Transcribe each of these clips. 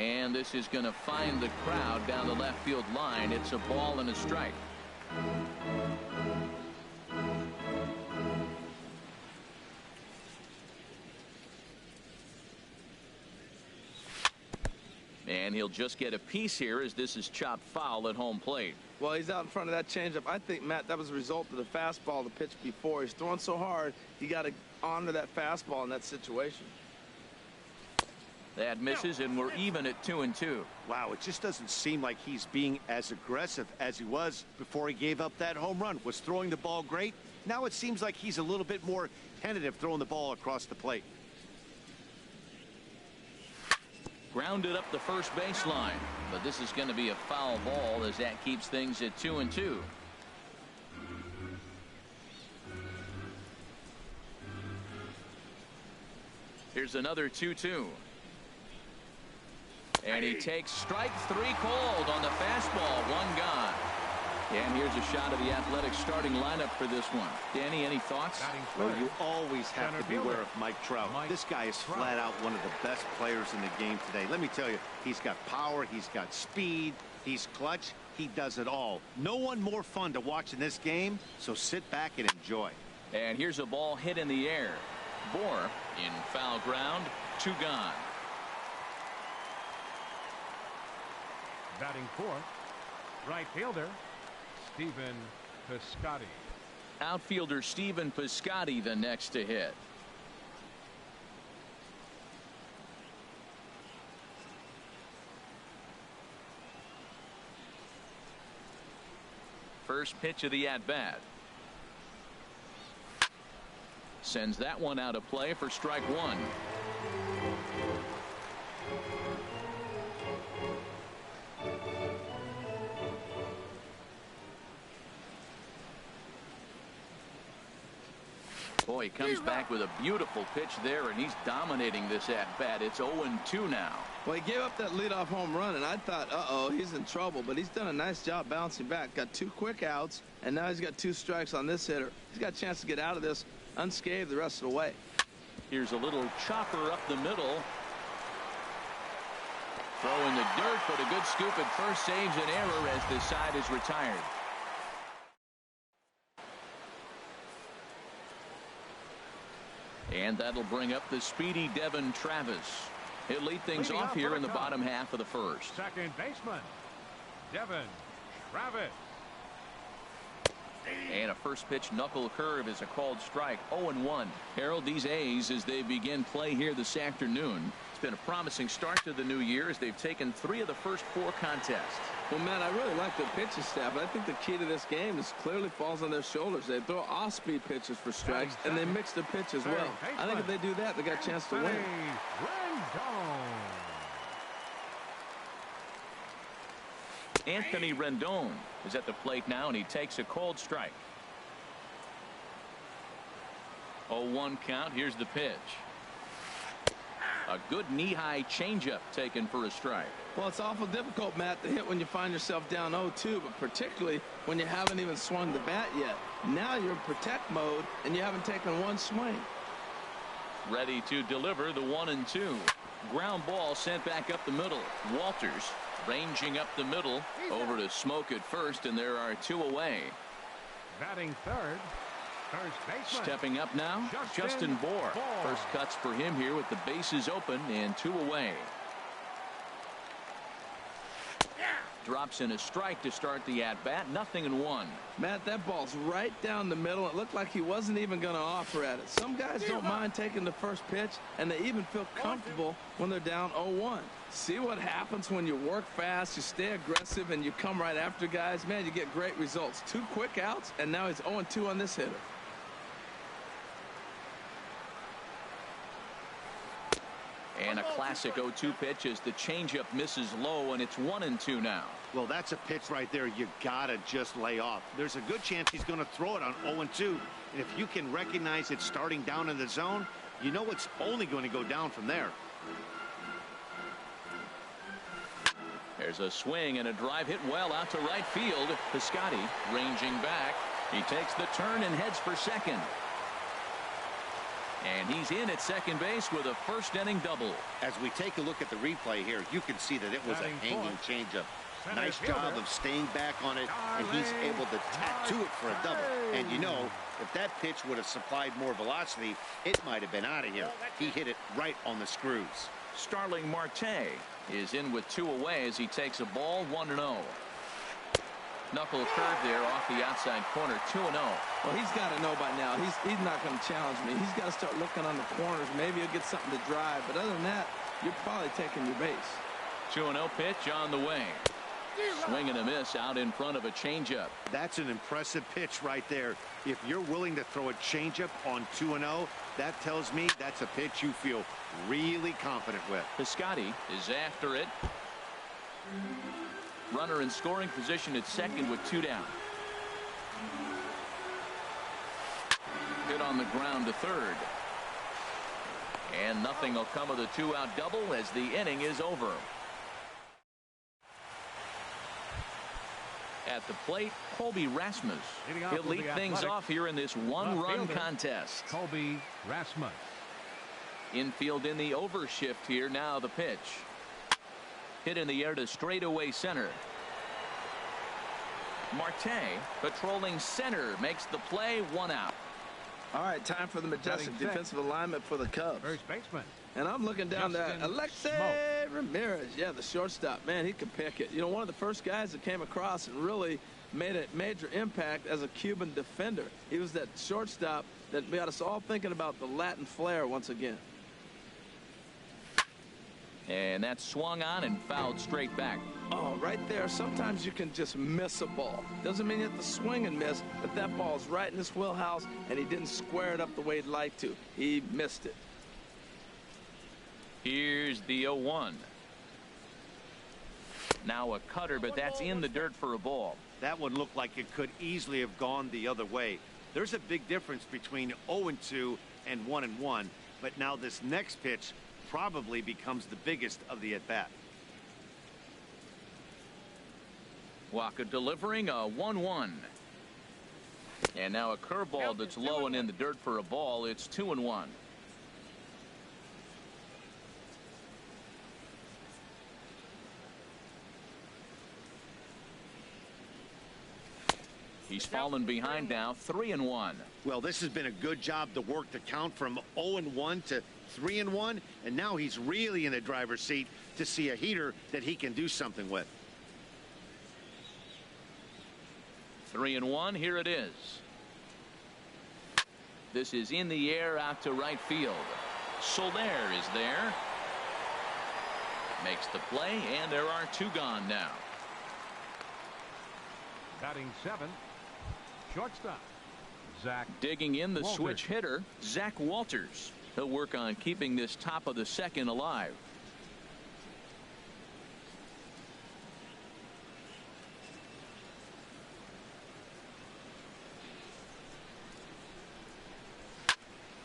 And this is going to find the crowd down the left field line. It's a ball and a strike. And he'll just get a piece here as this is chopped foul at home plate. Well, he's out in front of that changeup. I think, Matt, that was a result of the fastball, the pitch before. He's throwing so hard, you got to honor that fastball in that situation. That misses, and we're even at 2-2. Wow, it just doesn't seem like he's being as aggressive as he was before he gave up that home run. Was throwing the ball great. Now it seems like he's a little bit more tentative throwing the ball across the plate. Grounded up the first baseline, but this is going to be a foul ball as that keeps things at 2-2. Here's another 2-2. And he takes strike 3 called on the fastball. 1 gone. And here's a shot of the Athletics starting lineup for this one. Danny, any thoughts? Well, you always have to beware of Mike Trout. This guy is flat out one of the best players in the game today. Let me tell you, he's got power, he's got speed, he's clutch, he does it all. No one more fun to watch in this game, so sit back and enjoy. And here's a ball hit in the air. Bohr in foul ground, 2 gone. Batting fourth, right fielder Stephen Piscotty. Outfielder Stephen Piscotty the next to hit. First pitch of the at-bat. Sends that one out of play for strike 1. Boy, he comes back with a beautiful pitch there, and he's dominating this at-bat. It's 0-2 now. Well, he gave up that leadoff home run, and I thought, uh-oh, he's in trouble. But he's done a nice job bouncing back. Got 2 quick outs, and now he's got 2 strikes on this hitter. He's got a chance to get out of this unscathed the rest of the way. Here's a little chopper up the middle. Throw in the dirt, but a good scoop at first saves an error as the side is retired. And that'll bring up the speedy Devin Travis. He'll lead things off here in the bottom half of the first. Second baseman, Devin Travis. And a first pitch knuckle curve is a called strike. 0-1. Harold, these A's, as they begin play here this afternoon, it's been a promising start to the new year as they've taken 3 of the first 4 contests. Well, Matt, I really like the pitching staff, but I think the key to this game is clearly falls on their shoulders. They throw off-speed pitches for strikes, and they mix the pitch as well. I think if they do that, they got a chance to win. Anthony Rendon is at the plate now, and he takes a called strike. 0-1 count. Here's the pitch. A good knee-high changeup taken for a strike. Well, it's awful difficult, Matt, to hit when you find yourself down 0-2, but particularly when you haven't even swung the bat yet. Now you're in protect mode, and you haven't taken 1 swing. Ready to deliver the 1-2. Ground ball sent back up the middle. Walters ranging up the middle over to Smoke at first, and there are 2 away. Batting third, first baseman. Stepping up now, Justin Bohr. First cuts for him here with the bases open and 2 away. Drops in a strike to start the at-bat. 0-1. Matt, that ball's right down the middle. It looked like he wasn't even going to offer at it. Some guys don't mind taking the first pitch, and they even feel comfortable when they're down 0-1. See what happens when you work fast, you stay aggressive, and you come right after guys. Man, you get great results. 2 quick outs, and now he's 0-2 on this hitter. And a classic 0-2 pitch as the changeup misses low, and it's 1-2 now. Well, that's a pitch right there you gotta just lay off. There's a good chance he's going to throw it on 0-2. And if you can recognize it starting down in the zone, you know it's only going to go down from there. There's a swing and a drive hit well out to right field. Piscotty ranging back. He takes the turn and heads for second. And he's in at second base with a first inning double. As we take a look at the replay here, you can see that it was a hanging changeup. Nice job of staying back on it, and he's able to tattoo it for a double. And you know, if that pitch would have supplied more velocity, it might have been out of here. He hit it right on the screws. Starling Marte is in with 2 away as he takes a ball 1-0. Knuckle curve there off the outside corner, 2-0. Well, he's got to know by now. He's not going to challenge me. He's got to start looking on the corners. Maybe he'll get something to drive. But other than that, you're probably taking your base. 2-0 pitch on the way. Swing and a miss out in front of a changeup. That's an impressive pitch right there. If you're willing to throw a changeup on 2-0, that tells me that's a pitch you feel really confident with. Piscotty is after it. Runner in scoring position at second with 2 down. Hit on the ground to third. And nothing will come of the 2-out double as the inning is over. At the plate, Colby Rasmus. He'll lead things off here in this one-run contest. Colby Rasmus. Infield in the overshift here. Now the pitch. Hit in the air to straightaway center. Marte patrolling center makes the play, 1 out. All right, time for the majestic defensive alignment for the Cubs. First baseman. And I'm looking down to Alexei Ramirez. Yeah, the shortstop. Man, he could pick it. You know, one of the first guys that came across and really made a major impact as a Cuban defender. He was that shortstop that got us all thinking about the Latin flair once again. And that's swung on and fouled straight back. Oh, right there. Sometimes you can just miss a ball. Doesn't mean you have to swing and miss, but that ball's right in his wheelhouse, and he didn't square it up the way he'd like to. He missed it. Here's the 0-1. Now a cutter, but that's in the dirt for a ball. That one looked like it could easily have gone the other way. There's a big difference between 0-2 and 1-1, but now this next pitch probably becomes the biggest of the at-bat. Walker delivering a 1-1. And now a curveball that's low and in the dirt for a ball. It's 2-1. He's fallen behind now, 3-1. Well, this has been a good job to work the count from 0-1 to 3-1, and now he's really in the driver's seat to see a heater that he can do something with. 3-1, here it is. This is in the air out to right field. Soler is there. Makes the play, and there are 2 gone now. Batting 7th, shortstop, Zach. Digging in the Walters. Switch hitter, Zach Walters. He'll work on keeping this top of the second alive.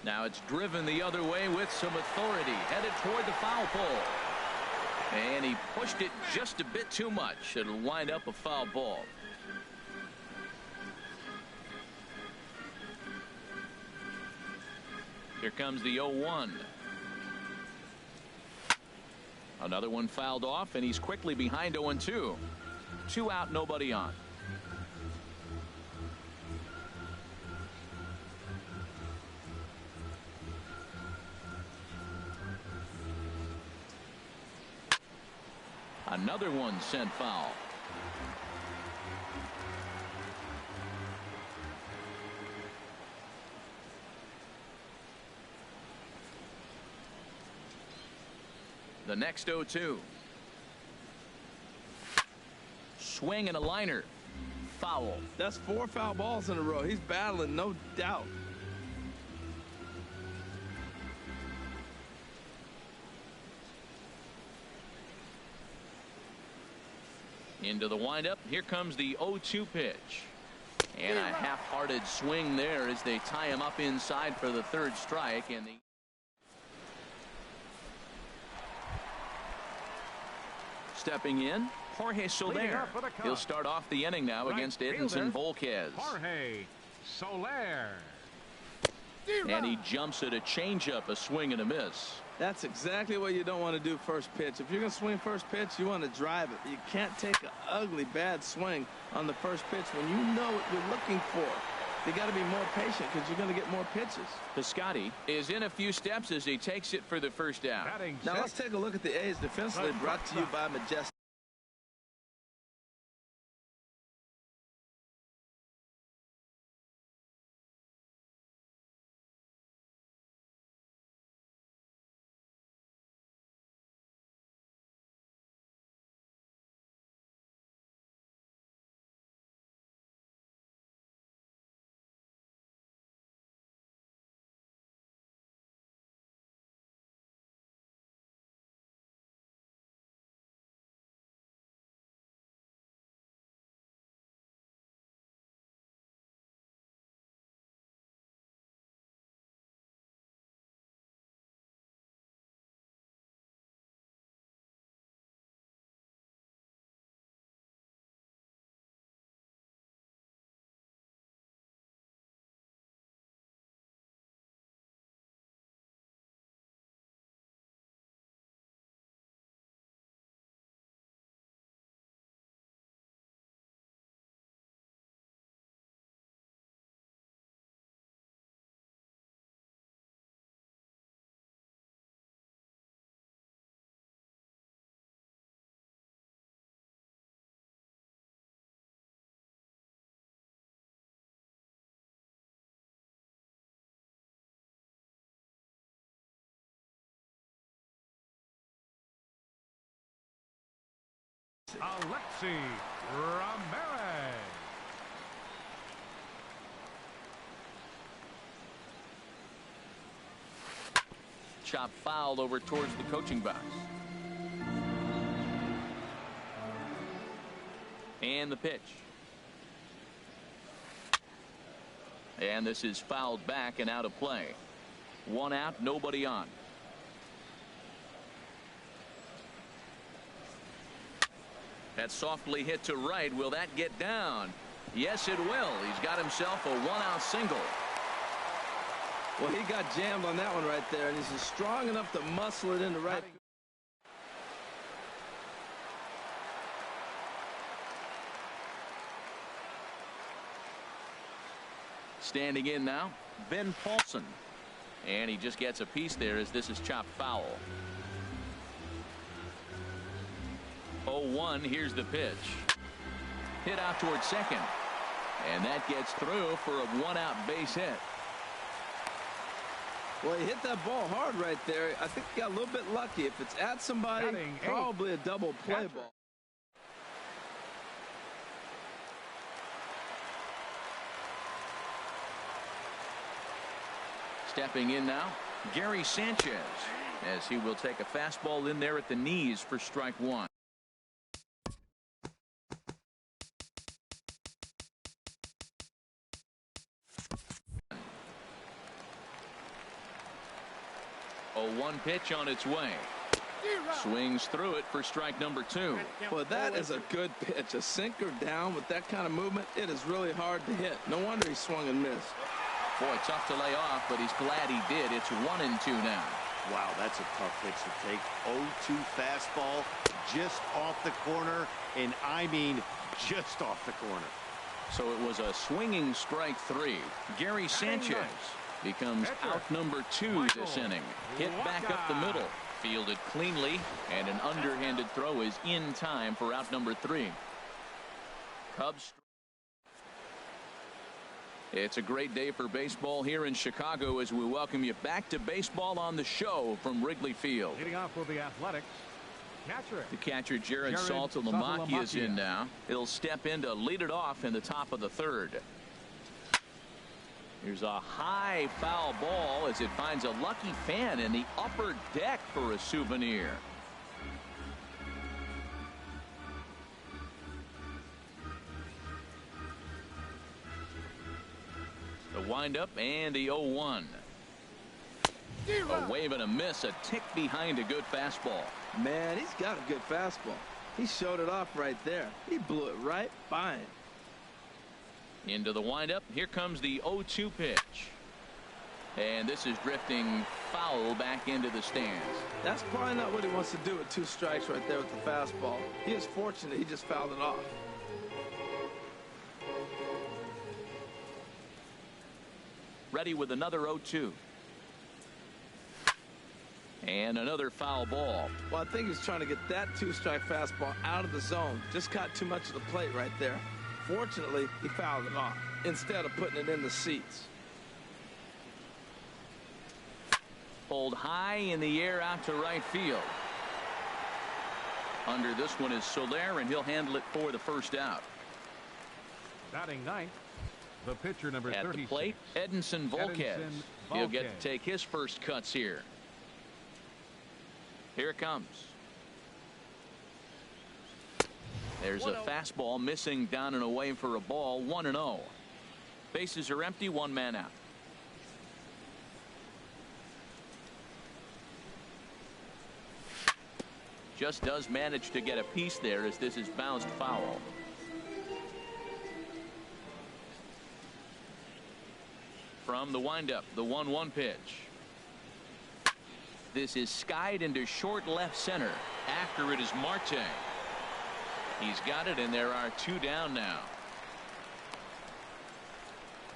Now it's driven the other way with some authority, headed toward the foul pole. And he pushed it just a bit too much. It'll wind up a foul ball. Here comes the 0-1. Another one fouled off, and he's quickly behind 0-2. 2 out, nobody on. Another one sent foul. The next 0-2. Swing and a liner. Foul. That's 4 foul balls in a row. He's battling, no doubt. Into the windup. Here comes the 0-2 pitch. And a half-hearted swing there as they tie him up inside for the 3rd strike. And the stepping in, Jorge Soler. He'll start off the inning now against Edinson Volquez. Jorge Soler. And he jumps at a changeup, a swing and a miss. That's exactly what you don't want to do first pitch. If you're going to swing first pitch, you want to drive it. You can't take an ugly, bad swing on the first pitch when you know what you're looking for. You got to be more patient because you're going to get more pitches. Piscotty is in a few steps as he takes it for the first out. Now let's take a look at the A's defensively, brought to you by Majestic. Alexi Ramirez. Chop fouled over towards the coaching box. And the pitch. And this is fouled back and out of play. One out, nobody on. That's softly hit to right. Will that get down? Yes, it will. He's got himself a one-out single. Well, he got jammed on that one right there, and he's strong enough to muscle it into right. Standing in now, Ben Paulson. And he just gets a piece there as this is chopped foul. 0-1. Here's the pitch. Hit out towards second. And that gets through for a one-out base hit. Well, he hit that ball hard right there. I think he got a little bit lucky. If it's at somebody, probably a double play ball. Stepping in now, Gary Sanchez, as he will take a fastball in there at the knees for strike one. One pitch on its way. Swings through it for strike number two. Well, that is a good pitch. A sinker down with that kind of movement, it is really hard to hit. No wonder he swung and missed. Boy, tough to lay off, but he's glad he did. It's 1-2 now. Wow, that's a tough pitch to take. 0-2 fastball just off the corner, and I mean just off the corner. So it was a swinging strike three. Gary Sanchez becomes out number 2 this inning. Hit back up the middle. Fielded cleanly, and an underhanded throw is in time for out number 3. Cubs. It's a great day for baseball here in Chicago as we welcome you back to baseball on the show from Wrigley Field. Leading off with the Athletics. The catcher Jared Saltalamacchia is in now. He'll step in to lead it off in the top of the third. Here's a high foul ball as it finds a lucky fan in the upper deck for a souvenir. The windup and the 0-1. A wave and a miss, a tick behind a good fastball. Man, he's got a good fastball. He showed it off right there. He blew it right by him. Into the windup. Here comes the 0-2 pitch. And this is drifting foul back into the stands. That's probably not what he wants to do with 2 strikes right there with the fastball. He is fortunate he just fouled it off. Ready with another 0-2. And another foul ball. Well, I think he's trying to get that 2-strike fastball out of the zone. Just caught too much of the plate right there. Fortunately, he fouled it off instead of putting it in the seats. Pulled high in the air out to right field. Under this one is Soler, and he'll handle it for the first out. Batting ninth, the pitcher number at 36. the plate, Edinson Volquez. He'll get to take his first cuts here. Here it comes. There's a fastball missing down and away for a ball. 1-0. Bases are empty. 1 man out. Just does manage to get a piece there as this is bounced foul. From the windup, the 1-1 pitch. This is skied into short left center. After it is Marte. He's got it, and there are 2 down now.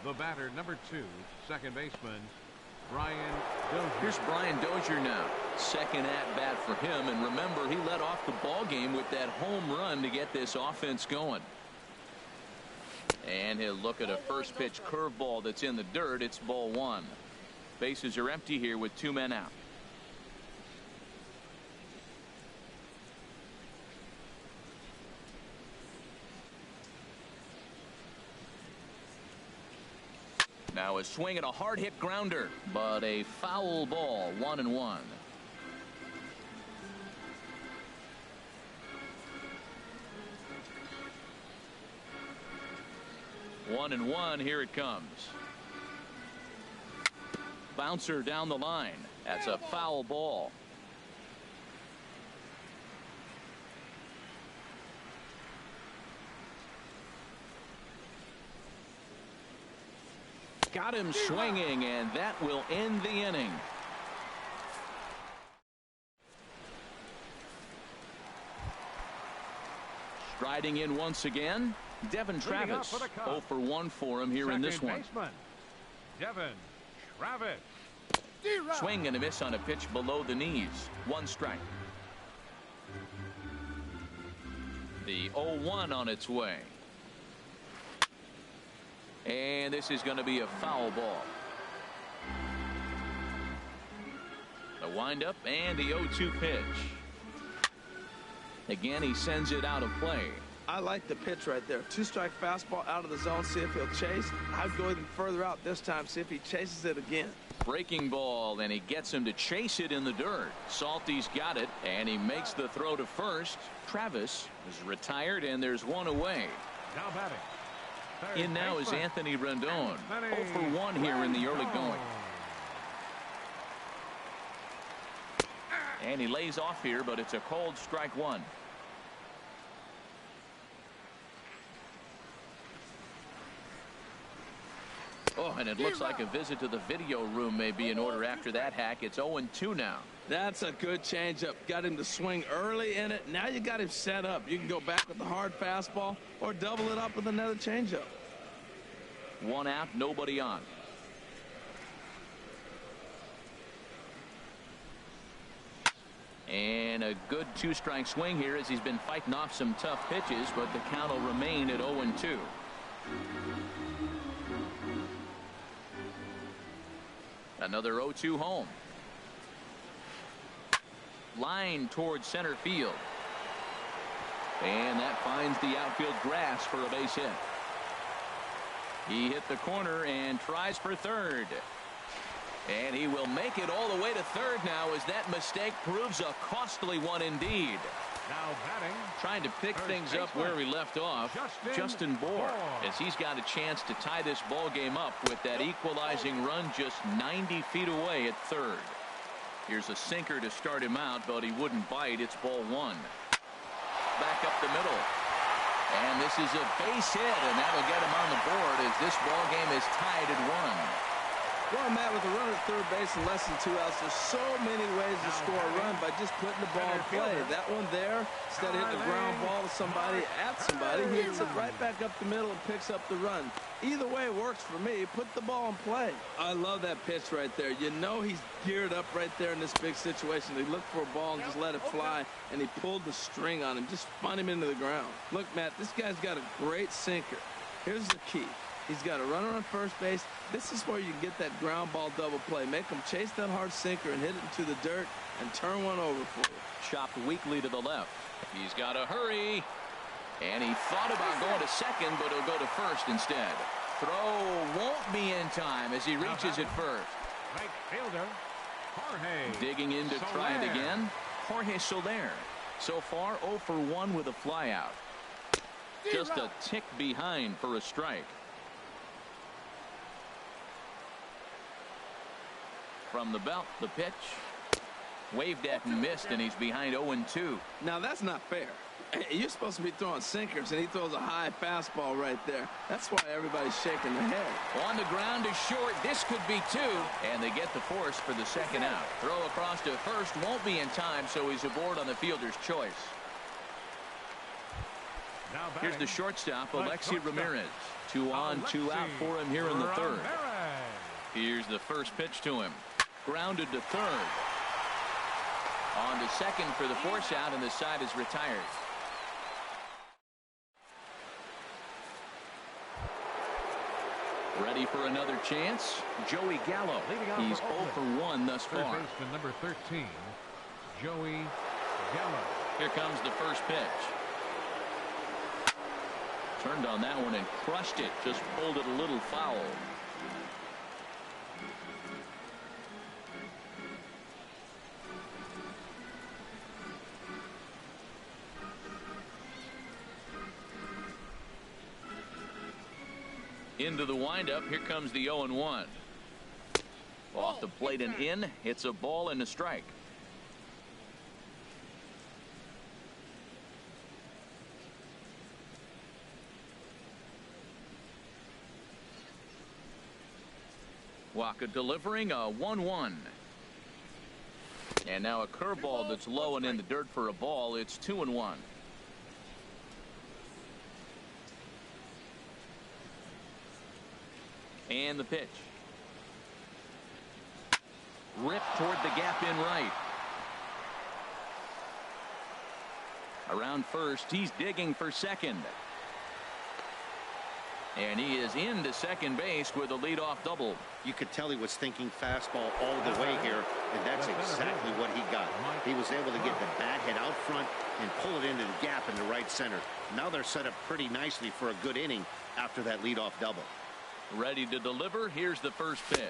The batter, number 2, second baseman, Brian Dozier. Here's Brian Dozier now. Second at bat for him, and remember, he led off the ball game with that home run to get this offense going. And he'll look at a first pitch curveball that's in the dirt. It's ball 1. Bases are empty here with 2 men out. Now a swing and a hard hit grounder, but a foul ball. 1-1. One and one. Here it comes. Bouncer down the line. That's a foul ball. Got him swinging, and that will end the inning. Striding in once again, Devin Travis. 0 for 1 for him here in this one. Devin Travis. Swing and a miss on a pitch below the knees. 1 strike. The 0-1 on its way. And this is going to be a foul ball. The windup and the 0-2 pitch. Again, he sends it out of play. I like the pitch right there. 2-strike fastball out of the zone. See if he'll chase. I'd go even further out this time. See if he chases it again. Breaking ball, and he gets him to chase it in the dirt. Salty's got it, and he makes the throw to first. Travis is retired, and there's 1 away. Now batting. In now is Anthony Rendon. 0 for 1 here in the early going. And he lays off here, but it's a called strike 1. Oh, and it looks like a visit to the video room may be in order after that hack. It's 0-2 now. That's a good changeup. Got him to swing early in it. Now you got him set up. You can go back with the hard fastball or double it up with another changeup. 1 out, nobody on. And a good 2-strike swing here as he's been fighting off some tough pitches, but the count will remain at 0-2. Another 0-2 home. Line towards center field. And that finds the outfield grass for a base hit. He hit the corner and tries for third. And he will make it all the way to third now as that mistake proves a costly one indeed. Now batting. Trying to pick things up where we left off. Justin Bour, as he's got a chance to tie this ball game up with that equalizing run just 90 feet away at third. Here's a sinker to start him out, but he wouldn't bite. It's ball 1. Back up the middle. And this is a base hit, and that'll get him on the board as this ball game is tied at 1. Well, Matt, with a runner at third base and less than 2 outs, there's so many ways to score a run by just putting the ball in play. That one there, instead of hitting a ground ball to somebody, at somebody, he hits it right back up the middle and picks up the run. Either way works for me. Put the ball in play. I love that pitch right there. You know he's geared up right there in this big situation. He looked for a ball and just let it fly, and he pulled the string on him, just spun him into the ground. Look, Matt, this guy's got a great sinker. Here's the key. He's got a runner on first base. This is where you get that ground ball double play. Make him chase that hard sinker and hit it into the dirt and turn one over for you. Chopped weakly to the left. He's got to hurry. And he thought about going to second, but he'll go to first instead. Throw won't be in time as he reaches it first. Right fielder, Jorge. Digging in to try it again. Jorge Soler. So far 0 for 1 with a flyout. Just a tick behind for a strike. From the belt, the pitch. Waved at and missed, and he's behind 0-2. Now, that's not fair. You're supposed to be throwing sinkers, and he throws a high fastball right there. That's why everybody's shaking their head. On the ground to short. This could be 2. And they get the force for the second out. Throw across to first. Won't be in time, so he's aboard on the fielder's choice. Here's the shortstop, Alexi Ramirez. 2 on, 2 out for him here in the third. Here's the first pitch to him. Grounded to third. On to second for the force out, and the side is retired. Ready for another chance? Joey Gallo. He's 0 for 1 thus far. Third baseman number 13, Joey Gallo. Here comes the first pitch. Turned on that one and crushed it. Just pulled it a little foul. Into the windup. Here comes the 0-1. Off the plate and in. It's a ball and a strike. Waka delivering a 1-1. And now a curveball that's low and in the dirt for a ball. It's 2-1. And the pitch. Ripped toward the gap in right. Around first, he's digging for second. And he is into second base with a leadoff double. You could tell he was thinking fastball all the way here, and that's exactly what he got. He was able to get the bat hit out front and pull it into the gap in the right center. Now they're set up pretty nicely for a good inning after that leadoff double. Ready to deliver. Here's the first pitch.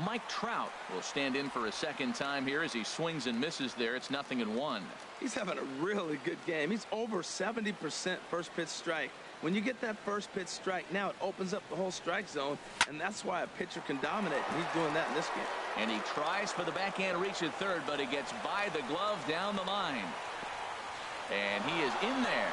Mike Trout will stand in for a second time here as he swings and misses there. It's 0-1. He's having a really good game. He's over 70% first pitch strike. When you get that first pitch strike, now it opens up the whole strike zone, and that's why a pitcher can dominate. He's doing that in this game. And he tries for the backhand reach at third, but he gets by the glove down the line. And he is in there.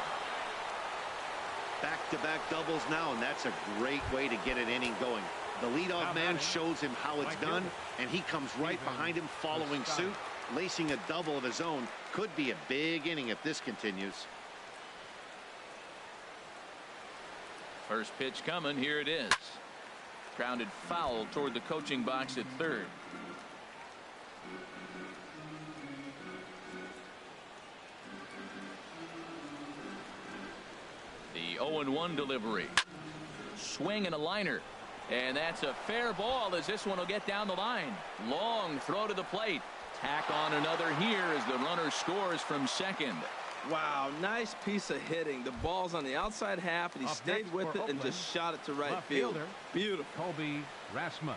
Back-to-back doubles now, and that's a great way to get an inning going. The leadoff man shows him how it's done, and he comes right behind him following suit. Lacing a double of his own could be a big inning if this continues. First pitch coming. Here it is. Grounded foul toward the coaching box at third. The 0-1 delivery. Swing and a liner. And that's a fair ball as this one will get down the line. Long throw to the plate. Tack on another here as the runner scores from second. Wow, nice piece of hitting. The ball's on the outside half, and he stayed with it and just shot it to right field. Beautiful. Colby Rasmus.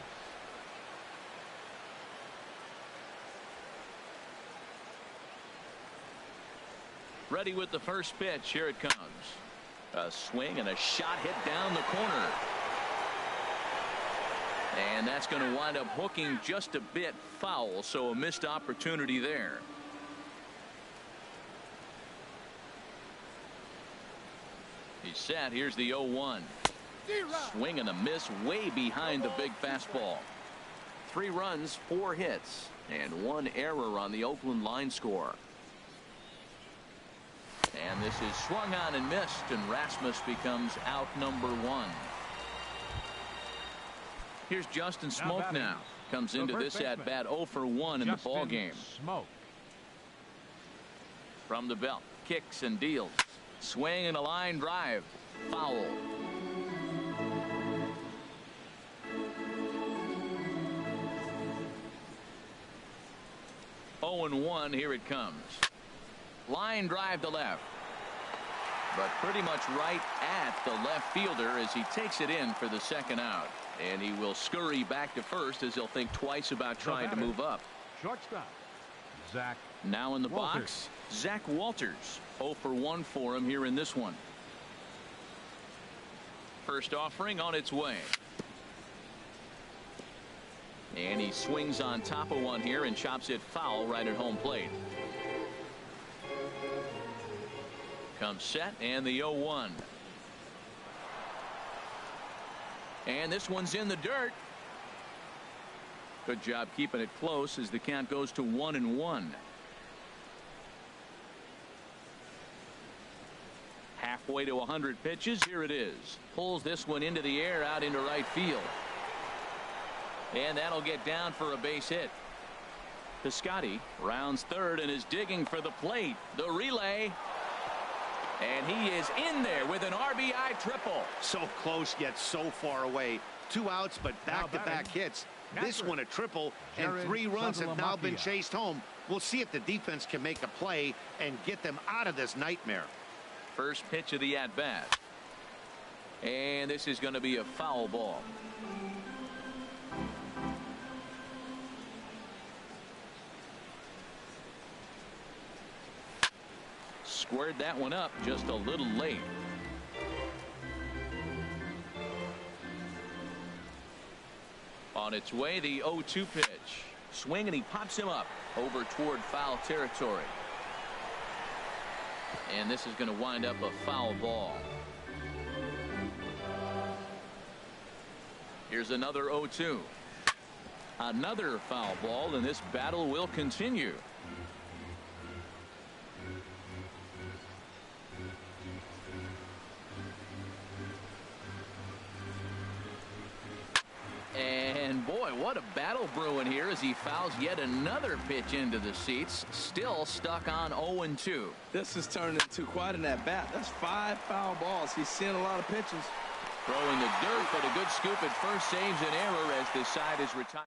Ready with the first pitch. Here it comes. A swing and a shot hit down the corner. And that's going to wind up hooking just a bit foul, so a missed opportunity there. He's set. Here's the 0-1. Swing and a miss way behind the big fastball. 3 runs, 4 hits, and 1 error on the Oakland line score. And this is swung on and missed, and Rasmus becomes out number 1. Here's Justin Smoke now. Comes into this at bat 0 for 1 in the ball game. Smoke. From the belt, kicks and deals. Swing and a line drive. Foul. Oh and 1, here it comes. Line drive to left. But pretty much right at the left fielder as he takes it in for the second out. And he will scurry back to first as he'll think twice about trying to move up. Shortstop, Zach. Now in the Walters. box, Zach Walters. 0 for 1 for him here in this one. First offering on its way. And he swings on top of one here and chops it foul right at home plate. Comes set and the 0-1. And this one's in the dirt. Good job keeping it close as the count goes to 1-1. Halfway to 100 pitches. Here it is. Pulls this one into the air out into right field. And that'll get down for a base hit. Piscotty rounds third and is digging for the plate. The relay. And he is in there with an RBI triple. So close yet so far away. 2 outs but back-to-back hits. This one a triple, and 3 runs have now been chased home. We'll see if the defense can make a play and get them out of this nightmare. First pitch of the at-bat. And this is going to be a foul ball. Squared that one up just a little late. On its way, the 0-2 pitch. Swing and he pops him up over toward foul territory. And this is going to wind up a foul ball. Here's another 0-2. Another foul ball, and this battle will continue. And boy, what a battle brewing here as he fouls yet another pitch into the seats. Still stuck on 0-2. This has turned into quite an at-bat. That's 5 foul balls. He's seeing a lot of pitches. Throwing the dirt, but a good scoop at first saves an error as the side is retired.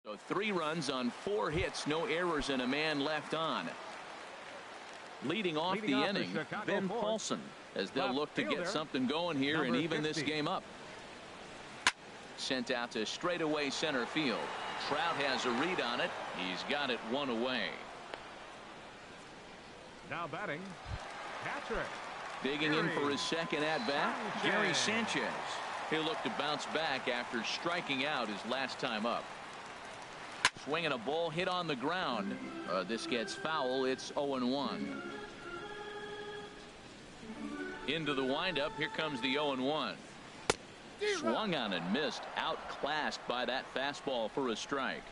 So 3 runs on 4 hits, no errors, and a man left on. Leading off the inning, Ben Paulson, as they'll look to get something going here and even this game up. Sent out to straightaway center field. Trout has a read on it. He's got it 1 away. Now batting, catcher. Digging in for his second at-bat, Gary Sanchez. He'll look to bounce back after striking out his last time up. Swinging a ball hit on the ground. This gets foul. It's 0-1. Into the windup. Here comes the 0-1. Swung on and missed. Outclassed by that fastball for a strike.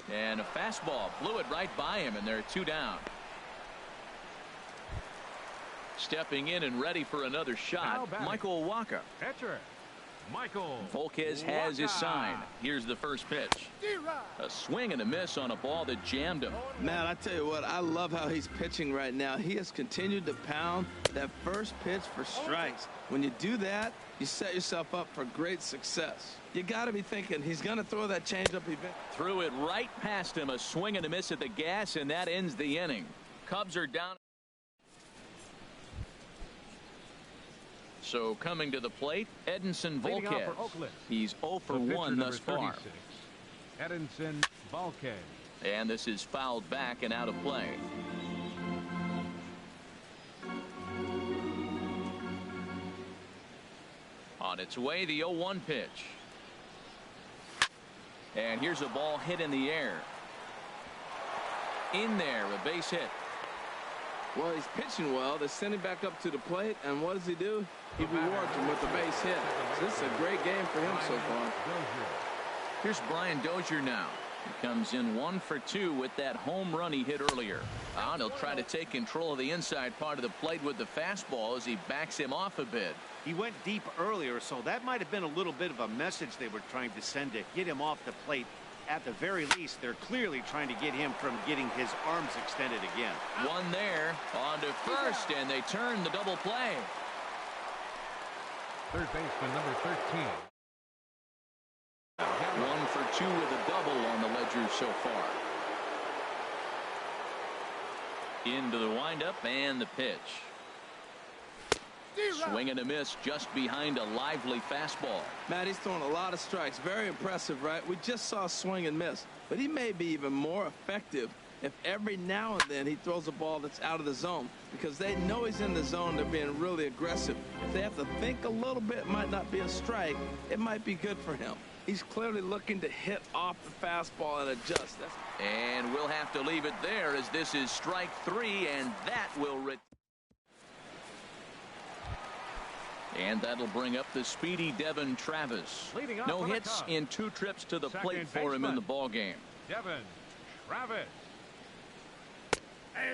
And a fastball blew it right by him, and they're 2 down. Stepping in and ready for another shot, Michael Wacha. Catcher, Michael Volquez has his sign. Here's the first pitch. A swing and a miss on a ball that jammed him. Man, I tell you what, I love how he's pitching right now. He has continued to pound that first pitch for strikes. When you do that, you set yourself up for great success. You got to be thinking he's going to throw that changeup event. Threw it right past him. A swing and a miss at the gas, and that ends the inning. Cubs are down. So coming to the plate, Edinson Volquez. He's 0 for 1 thus far. Edinson Volquez. And this is fouled back and out of play. On its way, the 0-1 pitch. And here's a ball hit in the air. In there, a base hit. Well, he's pitching well. They send him back up to the plate, and what does he do? He rewards him with a base hit. So this is a great game for him so far. Here's Brian Dozier now. He comes in 1 for 2 with that home run he hit earlier. And he'll try to take control of the inside part of the plate with the fastball as he backs him off a bit. He went deep earlier, so that might have been a little bit of a message they were trying to send to get him off the plate. At the very least, they're clearly trying to get him from getting his arms extended again. One there, on to first, and they turn the double play. Third baseman number 13. 1 for 2 with a double on the ledger so far. Into the windup and the pitch. Swing and a miss just behind a lively fastball. Matt, he's throwing a lot of strikes. Very impressive, right? We just saw a swing and miss. But he may be even more effective if every now and then he throws a ball that's out of the zone, because they know he's in the zone. They're being really aggressive. If they have to think a little bit, it might not be a strike. It might be good for him. He's clearly looking to hit off the fastball and adjust. And we'll have to leave it there as this is strike 3, and that will and that'll bring up the speedy Devin Travis. No hits in 2 trips to the plate for him in the ballgame. Devin Travis.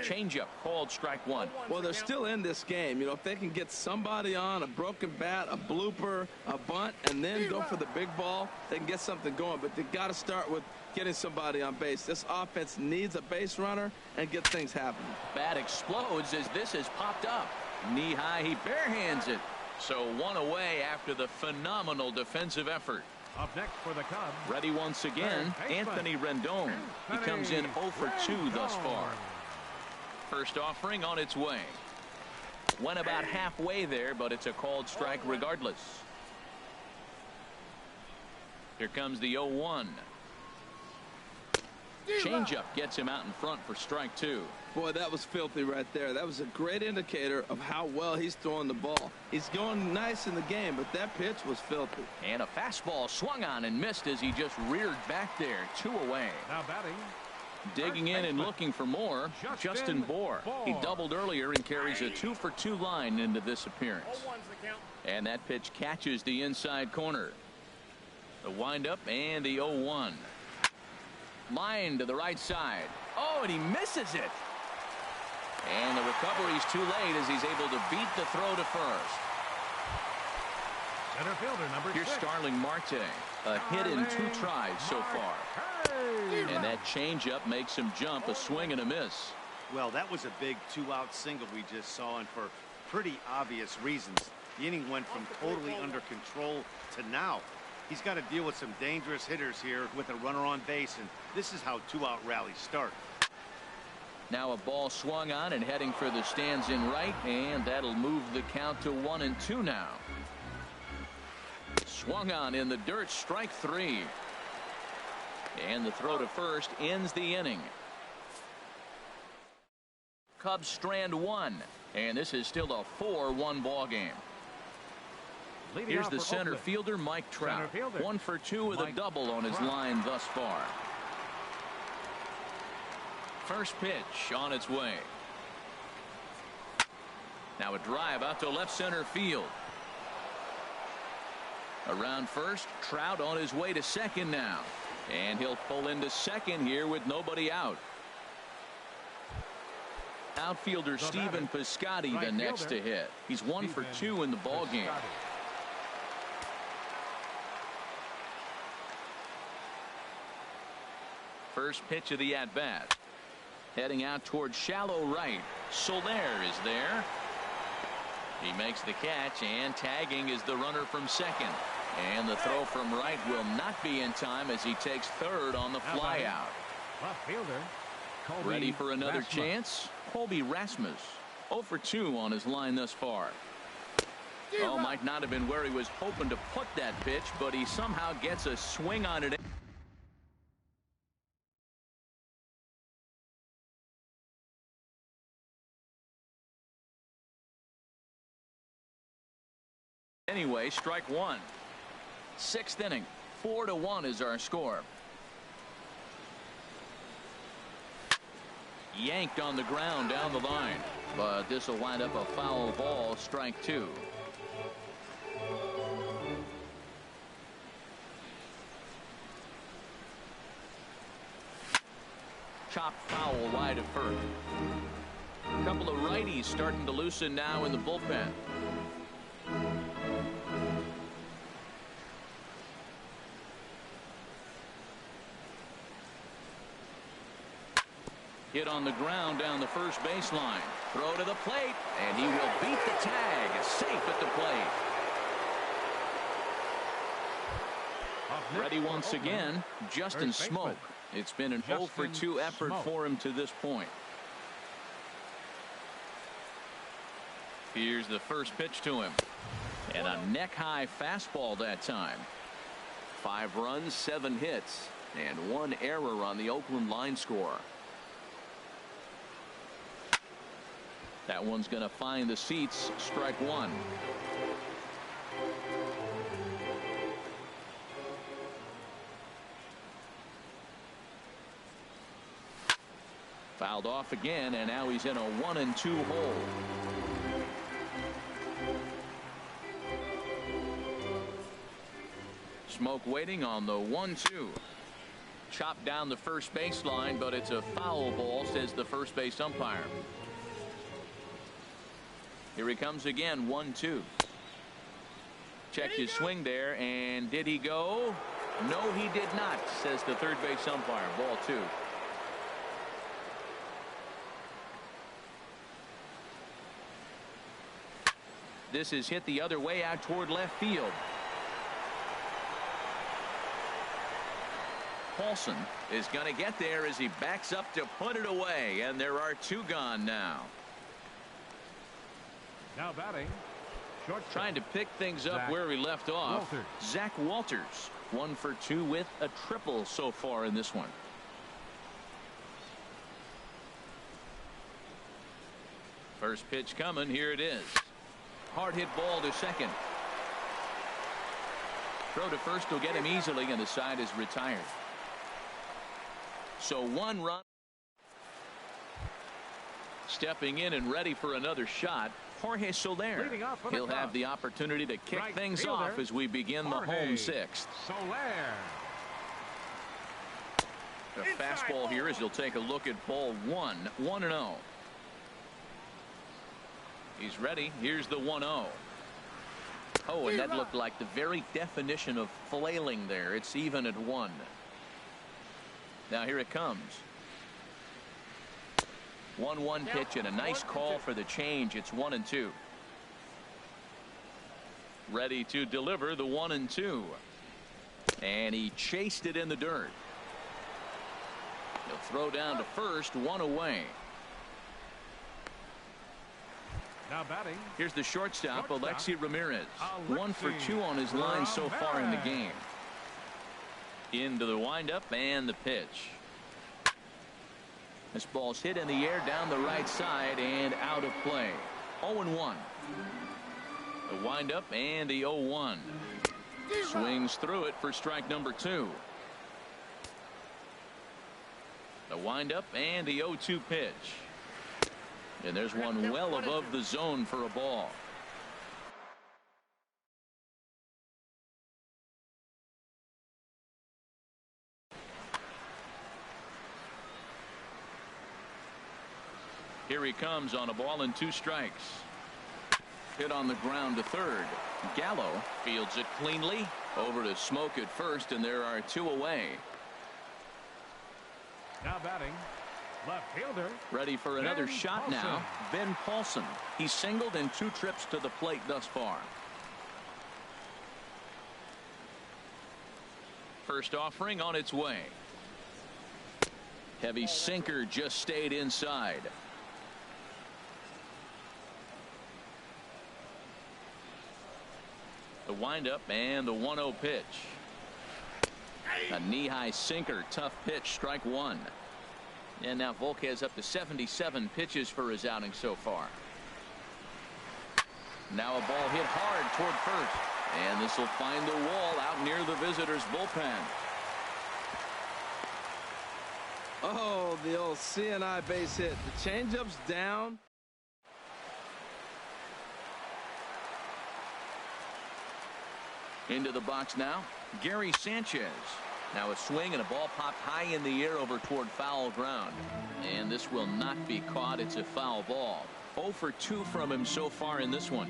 Changeup called strike 1. Well, they're still in this game. You know, if they can get somebody on, a broken bat, a blooper, a bunt, and then go for the big ball, they can get something going. But they got to start with getting somebody on base. This offense needs a base runner and get things happening. Bat explodes as this has popped up. Knee high, he barehands it. So 1 away after the phenomenal defensive effort. Up next for the Cubs. Ready once again, Anthony Rendon. He comes in 0 for 2 thus far. First offering on its way. Went about halfway there, but it's a called strike regardless. Here comes the 0-1. Changeup gets him out in front for strike 2. Boy, that was filthy right there. That was a great indicator of how well he's throwing the ball. He's going nice in the game, but that pitch was filthy. And a fastball swung on and missed as he just reared back there. 2 away. Now batting. Digging in and looking for more, Justin Bour. He doubled earlier and carries a 2 for 2 line into this appearance. And that pitch catches the inside corner. The windup and the 0-1. Line to the right side. Oh, and he misses it. And the recovery's too late as he's able to beat the throw to first. Center fielder number 6. Here's Starling Marte. A hit in 2 tries so far. And that changeup makes him jump. A swing and a miss. Well, that was a big 2-out single we just saw, and for pretty obvious reasons. The inning went from totally under control to now. He's got to deal with some dangerous hitters here with a runner on base, and this is how 2-out rallies start. Now a ball swung on and heading for the stands in right, and that'll move the count to 1-2 now. Swung on in the dirt, strike 3. And the throw to first ends the inning. Cubs strand 1, and this is still a 4-1 ball game. Here's the center fielder, Mike Trout. 1 for 2 with a double on his line thus far. First pitch on its way. Now a drive out to left center field. Around first, Trout on his way to second now. And he'll pull into second here with nobody out. Outfielder Stephen Piscotty the next to hit. He's 1 for 2 in the ball game. First pitch of the at-bat. Heading out towards shallow right. Soler is there. He makes the catch, and tagging is the runner from second. And the throw from right will not be in time as he takes third on the flyout. Left fielder. Ready for another chance? Colby Rasmus. 0 for 2 on his line thus far. Oh, might not have been where he was hoping to put that pitch, but he somehow gets a swing on it. Anyway, strike 1. 6th inning. 4-1 is our score. Yanked on the ground down the line. but this will wind up a foul ball, strike two. Chop foul wide of first. A couple of righties starting to loosen now in the bullpen. Hit on the ground down the first baseline. Throw to the plate, and he will beat the tag. Safe at the plate. Ready once again, Justin Smoke. It's been an 0 for 2 effort for him to this point. Here's the first pitch to him. And a neck-high fastball that time. 5 runs, 7 hits, and 1 error on the Oakland line score. That one's going to find the seats. Strike one. Fouled off again, and now he's in a 1-2 hole. Smoke waiting on the 1-2. Chopped down the first baseline, but it's a foul ball, says the first base umpire. Here he comes again, 1-2. Checked his swing there, and did he go? No, he did not, says the third base umpire. Ball 2. This is hit the other way out toward left field. Paulson is going to get there as he backs up to put it away, and there are 2 gone now. Now batting, trying to pick things up where we left off. Zach Walters, 1 for 2 with a triple so far in this one. First pitch coming. Here it is. Hard hit ball to second. Throw to first will get him easily, and the side is retired. So 1 run. Stepping in and ready for another shot, Jorge Soler. He'll have the opportunity to kick things off as we begin the home 6th. Soler. The fastball here as he'll take a look at ball 1. 1-0. He's ready. Here's the 1-0. Oh, and that looked like the very definition of flailing there. It's even at 1. Now here it comes. 1-1 pitch and a nice call for the change. It's 1-2. Ready to deliver the 1-2. And he chased it in the dirt. He'll throw down to first. 1 away. Now batting. Here's the shortstop, Alexi Ramirez. 1 for 2 on his line so far in the game. Into the windup and the pitch. This ball's hit in the air down the right side and out of play. 0-1. The windup and the 0-1. Swings through it for strike number 2. The windup and the 0-2 pitch. And there's one well above the zone for a ball. Here he comes on a ball and 2 strikes. Hit on the ground to third. Gallo fields it cleanly. Over to Smoke at first, and there are 2 away. Now batting, left fielder. Ready for another shot now. Ben Paulson. He's singled in 2 trips to the plate thus far. First offering on its way. Heavy sinker just stayed inside. The windup and the 1-0 pitch. A knee-high sinker, tough pitch, strike 1. And now Volk has up to 77 pitches for his outing so far. Now a ball hit hard toward first, and this will find the wall out near the visitors' bullpen. Oh, the old CNI base hit. The changeup's down. Into the box now, Gary Sanchez. Now a swing and a ball popped high in the air over toward foul ground. And this will not be caught. It's a foul ball. 0 for 2 from him so far in this one.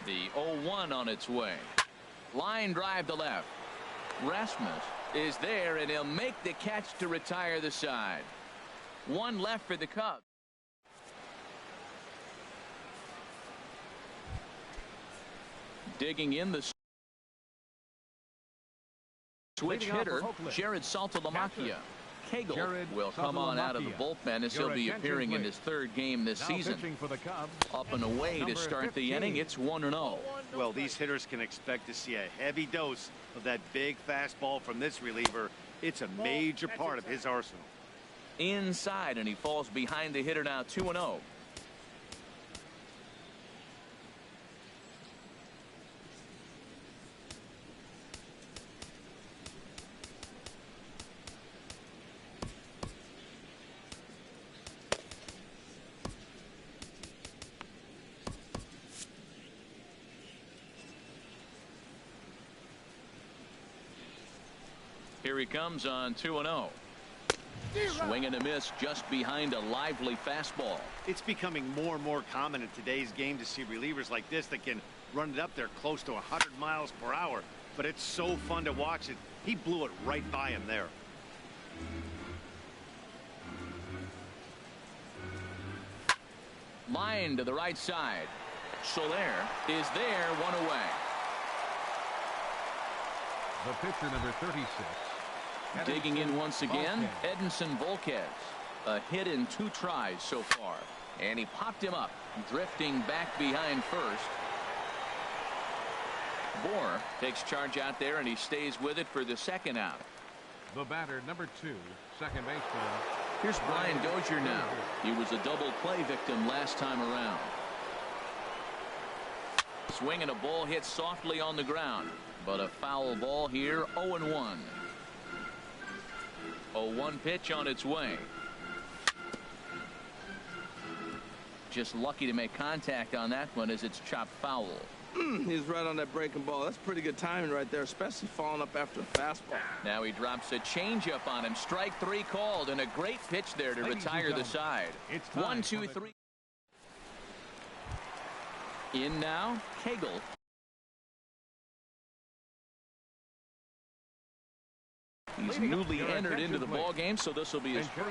The 0-1 on its way. Line drive to left. Rasmus is there, and he'll make the catch to retire the side. One left for the Cubs. Digging in the switch hitter, Jared Saltalamacchia. Cagle will come on out of the bullpen as he'll be appearing in his third game this season. Up and away to start the inning. It's 1-0. Well, these hitters can expect to see a heavy dose of that big fastball from this reliever. It's a major part of his arsenal. Inside, and he falls behind the hitter now. 2-0. Here he comes on 2-0. Swing and a miss just behind a lively fastball. It's becoming more and more common in today's game to see relievers like this that can run it up there close to 100 miles per hour. But it's so fun to watch it. He blew it right by him there. Line to the right side. Soler is there, one away. The pitcher, number 36. Digging in once again, Edinson Volquez. A hit in 2 tries so far. And he popped him up, drifting back behind first. Bohr takes charge out there, and he stays with it for the second out. The batter, number 2, second baseman. Here's Brian Dozier now. He was a double play victim last time around. Swing and a ball hit softly on the ground. But a foul ball here, 0-1. 0-1 pitch on its way. Just lucky to make contact on that one as it's chopped foul. He's right on that breaking ball. That's pretty good timing right there, especially falling up after a fastball. Now he drops a changeup on him. Strike 3 called, and a great pitch there to retire the side. 1, 2, 3. In now, Cagle. He's newly entered into the ball game, so this will be his first.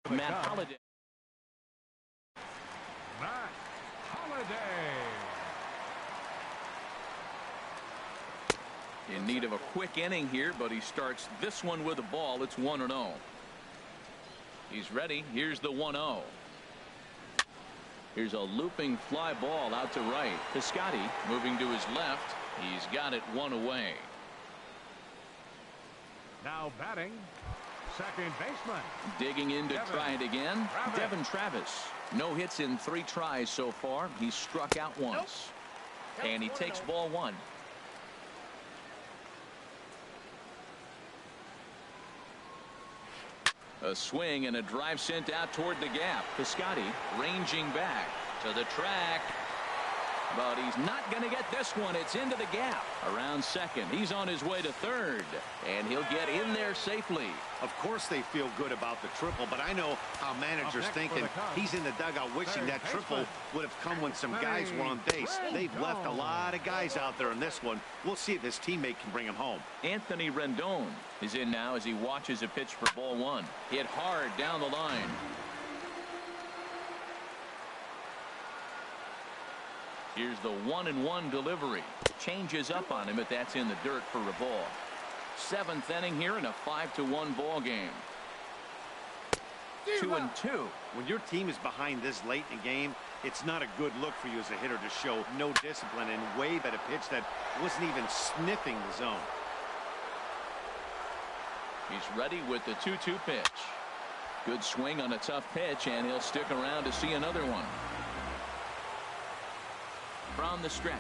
Matt Holliday. Matt Holliday. In need of a quick inning here, but he starts this one with a ball. It's 1-0. He's ready. Here's the 1-0. Here's a looping fly ball out to right. Piscotty moving to his left. He's got it 1 away. Now batting, second baseman. Digging in to try it again. Devin Travis. No hits in 3 tries so far. He's struck out once. And he takes ball 1. A swing and a drive sent out toward the gap. Piscotty ranging back to the track. But he's not going to get this one. It's into the gap. Around second. He's on his way to third. And he'll get in there safely. Of course they feel good about the triple, but I know how managers thinking. He's in the dugout wishing that triple would have come when some guys were on base. They've left a lot of guys out there in this one. We'll see if his teammate can bring him home. Anthony Rendon is in now as he watches a pitch for ball 1. Hit hard down the line. Here's the 1-1 delivery. Changes up on him, but that's in the dirt for a ball. 7th inning here in a 5-1 ball game. 2-2. When your team is behind this late in the game, it's not a good look for you as a hitter to show no discipline and wave at a pitch that wasn't even sniffing the zone. He's ready with the 2-2 pitch. Good swing on a tough pitch, and he'll stick around to see another one. From the stretch.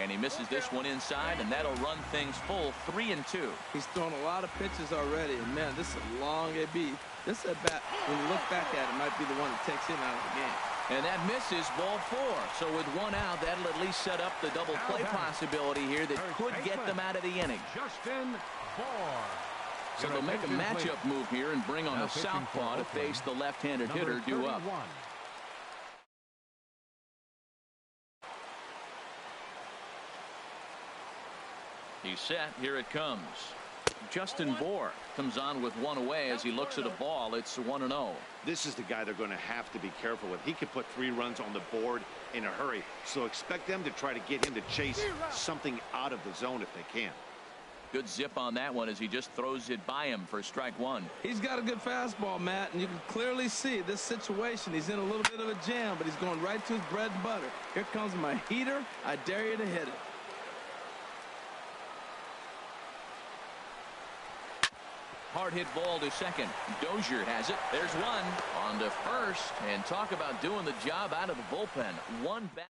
And he misses this one inside, and that'll run things full 3-2. He's thrown a lot of pitches already, and man, this is a long AB. This at bat, when you look back at it, might be the one that takes him out of the game. And that misses ball 4. So with one out, that'll at least set up the double play possibility here that could get them out of the inning. Justin Bohr. So they'll make a matchup move here and bring on a southpaw to face the left-handed hitter due up. He's set. Here it comes. Justin Bohr comes on with one away as he looks at a ball. It's 1-0. This is the guy they're going to have to be careful with. He can put 3 runs on the board in a hurry. So expect them to try to get him to chase something out of the zone if they can. Good zip on that one as he just throws it by him for strike 1. He's got a good fastball, Matt, and you can clearly see this situation. He's in a little bit of a jam, but he's going right to his bread and butter. Here comes my heater. I dare you to hit it. Hard hit ball to second. Dozier has it. There's one. On to first. And talk about doing the job out of the bullpen. One back.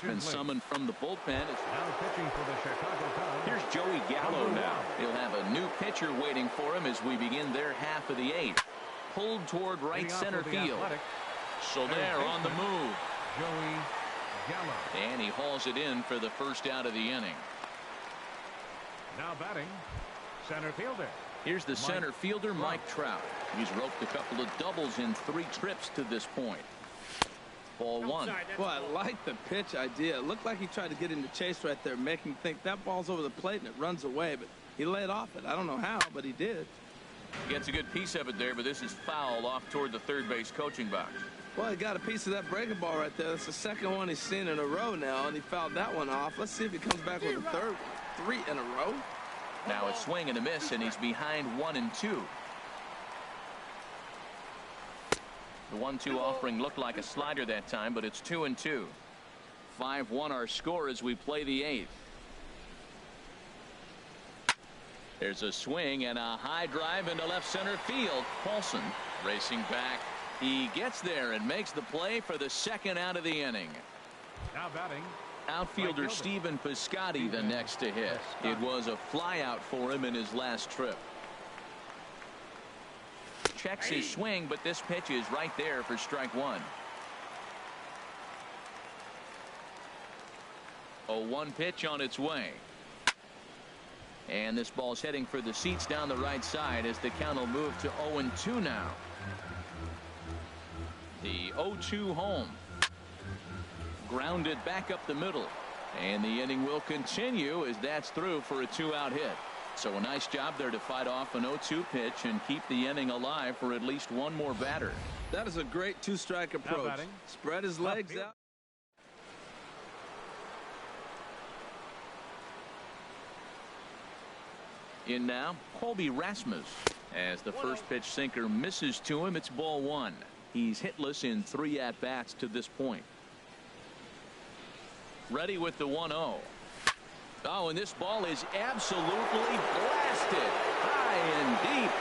Been summoned from the bullpen. Now pitching for the Chicago Cubs. Here's Joey Gallo now. He'll have a new pitcher waiting for him as we begin their half of the 8th. Pulled toward right center field. So there on the move. Joey Gallo. And he hauls it in for the first out of the inning. Now batting, center fielder. Here's the center fielder, Mike Trout. He's roped a couple of doubles in 3 trips to this point. Ball 1. Well, I like the pitch idea. It looked like he tried to get into chase right there, making him think that ball's over the plate and it runs away, but he laid off it. I don't know how, but he did. He gets a good piece of it there, but this is foul off toward the third base coaching box. Well, he got a piece of that breaking ball right there. That's the second one he's seen in a row now, and he fouled that one off. Let's see if he comes back with a third one. 3 in a row. Now a swing and a miss, and he's behind 1-2. The 1-2 offering looked like a slider that time, but it's 2-2. 5-1 our score as we play the 8th. There's a swing and a high drive into left center field. Paulson racing back. He gets there and makes the play for the second out of the inning. Now batting, outfielder Stephen Piscotty the next to hit. It was a fly out for him in his last trip. Checks his swing, but this pitch is right there for strike 1. 0-1 pitch on its way. And this ball's heading for the seats down the right side as the count will move to 0-2 now. The 0-2 home. Grounded back up the middle. And the inning will continue as that's through for a 2-out hit. So a nice job there to fight off an 0-2 pitch and keep the inning alive for at least one more batter. That is a great 2-strike approach. Spread his legs out. In now, Colby Rasmus. As the first pitch sinker misses to him, it's ball 1. He's hitless in 3 at-bats to this point. Ready with the 1-0. Oh, and this ball is absolutely blasted high and deep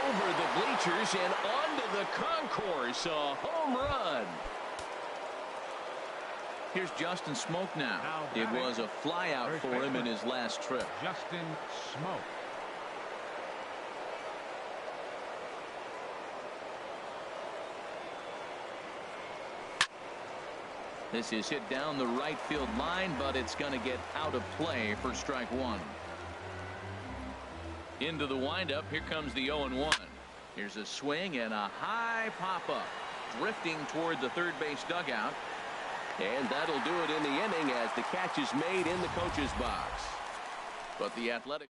over the bleachers and onto the concourse. A home run. Here's Justin Smoke now. It was a fly out for him in his last trip. Justin Smoke. This is hit down the right field line, but it's going to get out of play for strike 1. Into the windup. Here comes the 0-1. Here's a swing and a high pop-up. Drifting toward the third base dugout. And that'll do it in the inning as the catch is made in the coach's box. But the Athletic.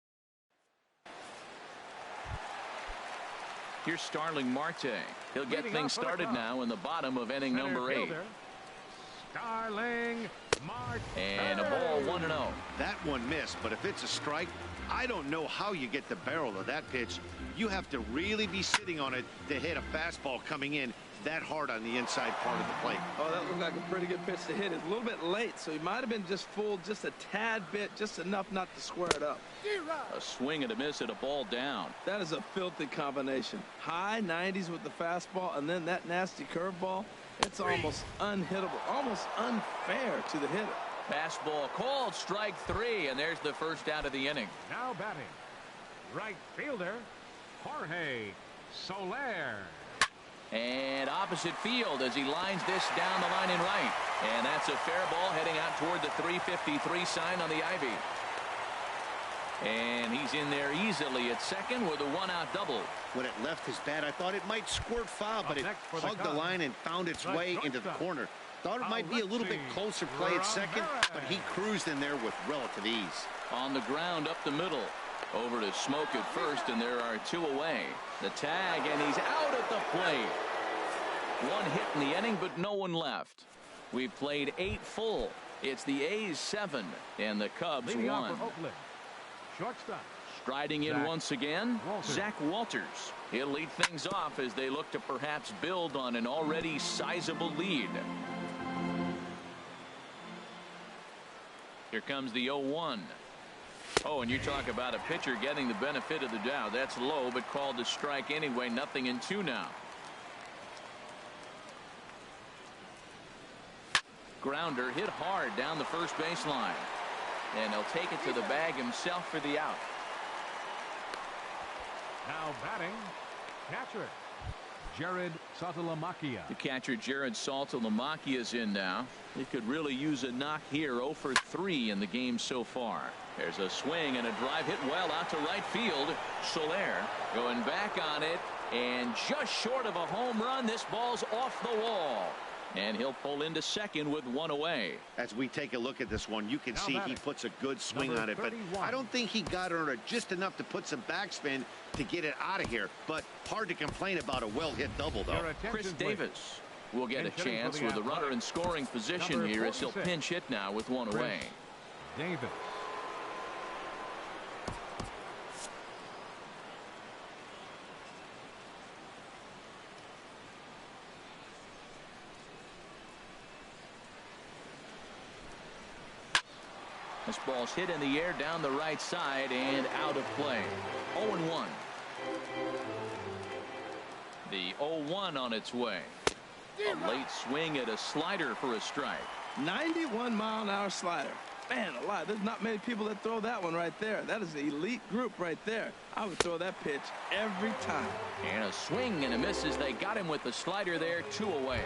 Here's Starling Marte. He'll get things started now in the bottom of inning number 8. Starling Marte. And a ball 1-0. That one missed, but if it's a strike, I don't know how you get the barrel of that pitch. You have to really be sitting on it to hit a fastball coming in that hard on the inside part of the plate. Oh, that looked like a pretty good pitch to hit. It's a little bit late, so he might have been just fooled just a tad bit, just enough not to square it up. A swing and a miss at a ball down. That is a filthy combination. High 90s with the fastball, and then that nasty curveball. It's almost unhittable, almost unfair to the hitter. Fastball called, strike 3, and there's the first out of the inning. Now batting, right fielder, Jorge Soler. And opposite field as he lines this down the line in right. And that's a fair ball heading out toward the 353 sign on the ivy. And he's in there easily at second with a one-out double. When it left his bat, I thought it might squirt foul, but it hugged the line and found its way into the corner. Thought it might be a little bit closer play at second, but he cruised in there with relative ease. On the ground up the middle. Over to Smoke at first, and there are 2 away. The tag, and he's out at the plate. 1 hit in the inning, but no one left. We've played 8 full. It's the A's 7, and the Cubs 1. Shortstop. Striding in once again, Zach Walters. He'll lead things off as they look to perhaps build on an already sizable lead. Here comes the 0-1. Oh, and you talk about a pitcher getting the benefit of the doubt. That's low, but called to strike anyway. 0-2 now. Grounder hit hard down the first baseline. And he'll take it to the bag himself for the out. Now batting, catcher Jared Saltalamacchia. The catcher Jared Saltalamacchia is in now. He could really use a knock here. 0 for 3 in the game so far. There's a swing and a drive hit well out to right field. Soler going back on it, and just short of a home run. This ball's off the wall, and he'll pull into second with 1 away. As we take a look at this one, you can see he puts a good swing on it, but I don't think he got it on just enough to put some backspin to get it out of here. But hard to complain about a well-hit double, though. Chris Davis will get a chance with a runner in scoring position here as he'll pinch hit now with 1 away. Davis. This ball's hit in the air down the right side and out of play. 0-1. The 0-1 on its way. A late swing at a slider for a strike. 91-mile-an-hour slider. Man alive, there's not many people that throw that one right there. That is an elite group right there. I would throw that pitch every time. And a swing and a miss as they got him with the slider there. 2 away.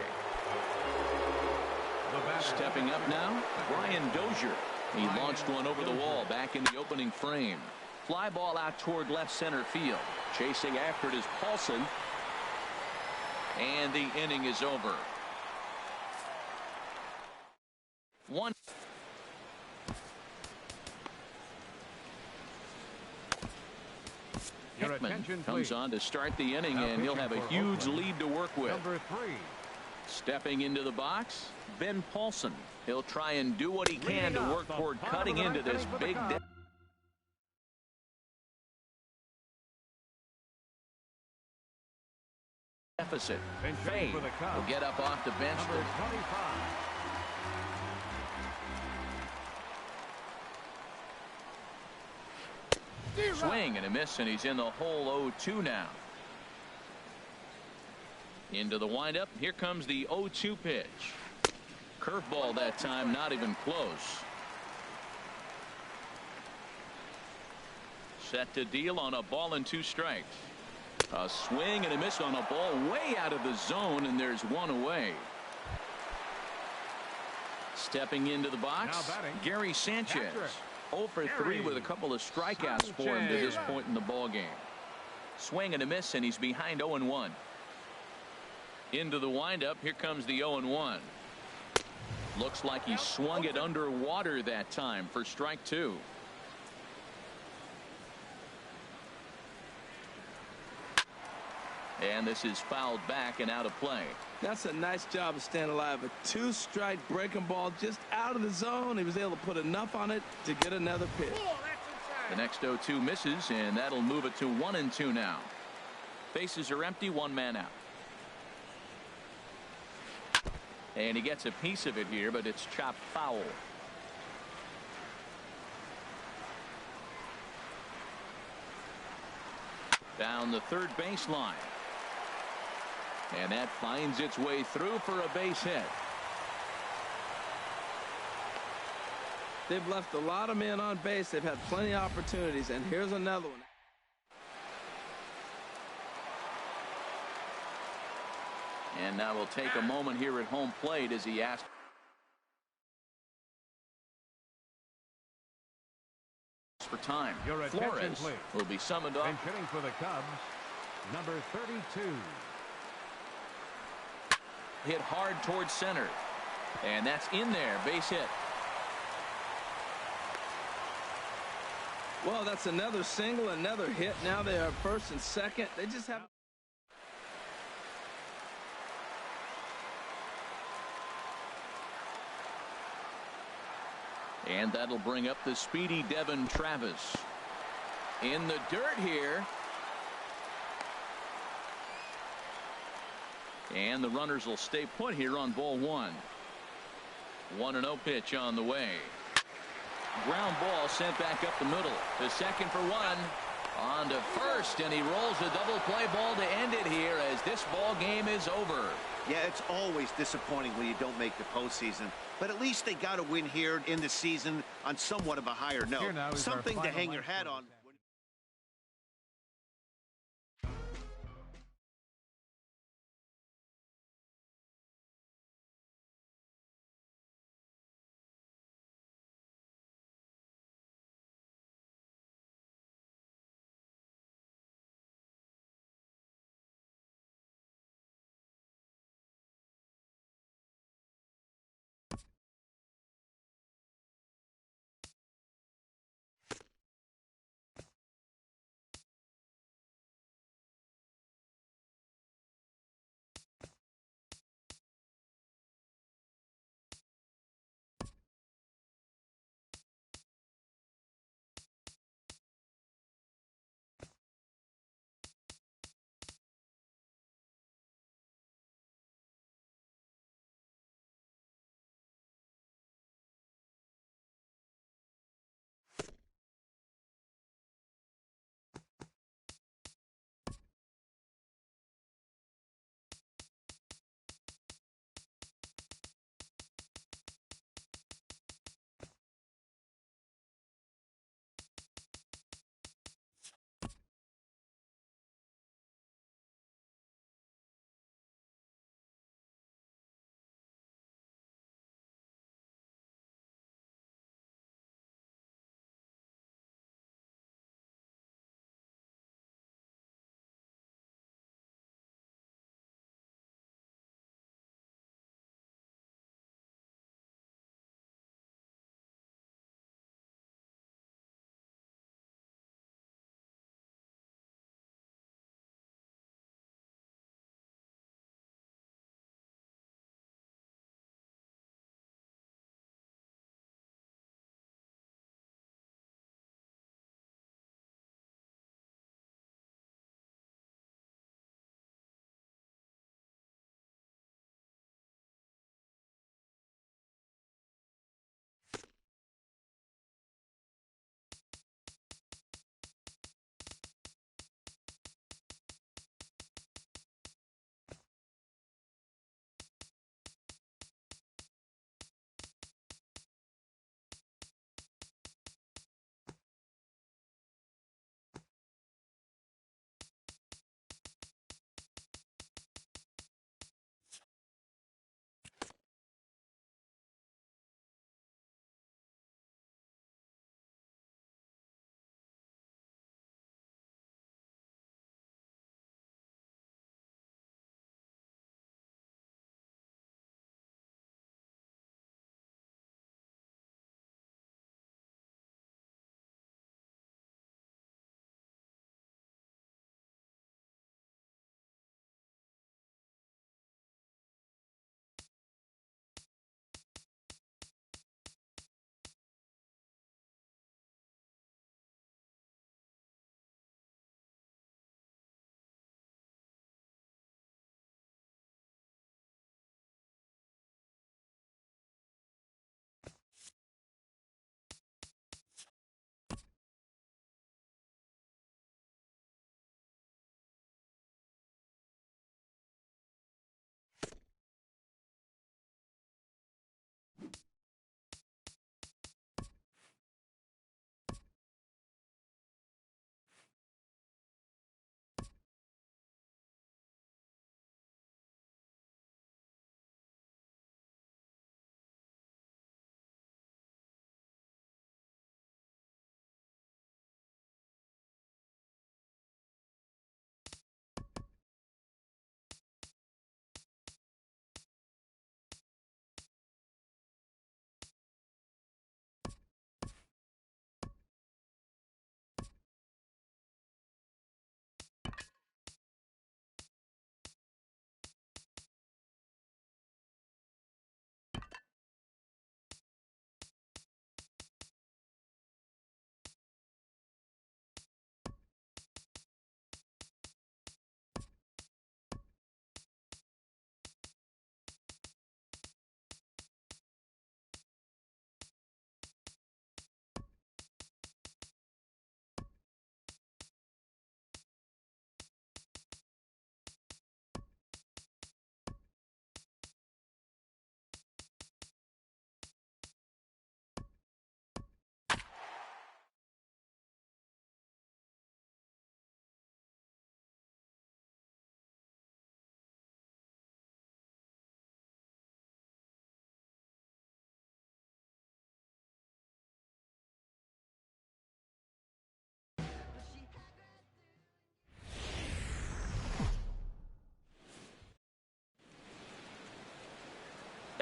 Stepping up now, Brian Dozier. He launched one over the wall back in the opening frame. Fly ball out toward left center field. Chasing after it is Paulson. And the inning is over. 1. Hickman comes on to start the inning, and he'll have a huge lead to work with. Number 3. Stepping into the box, Ben Paulson. He'll try and do what he can to work toward cutting into this big deficit. Fade will get up off the bench. Number 25. Swing and a miss, and he's in the hole. 0-2 now. Into the windup. Here comes the 0-2 pitch. Curveball that time, not even close. Set to deal on a ball and 2 strikes. A swing and a miss on a ball way out of the zone, and there's 1 away. Stepping into the box, Gary Sanchez. 0 for 3 with a couple of strikeouts for him to this point in the ball game. Swing and a miss, and he's behind 0-1. Into the windup. Here comes the 0-1. Looks like he swung it underwater that time for strike 2. And this is fouled back and out of play. That's a nice job of staying alive. A 2-strike breaking ball just out of the zone. He was able to put enough on it to get another pitch. The next 0-2 misses, and that'll move it to 1-2 now. Bases are empty, 1 man out. And he gets a piece of it here, but it's chopped foul. Down the third baseline. And that finds its way through for a base hit. They've left a lot of men on base. They've had plenty of opportunities, and here's another one. And now we'll take a moment here at home plate as he asks for time. Your attention, Flores please. will be summoned up. And hitting for the Cubs, number 32. Hit hard towards center. And that's in there. Base hit. Well, that's another single, another hit. Now they are first and second. They just have... And that'll bring up the speedy Devin Travis. In the dirt here. And the runners will stay put here on ball one. 1-0 pitch on the way. Ground ball sent back up the middle. The second for one. On to first, and he rolls a double play ball to end it here as this ball game is over. Yeah, it's always disappointing when you don't make the postseason. But at least they got a win here in the season on somewhat of a higher note. Something to hang your hat on.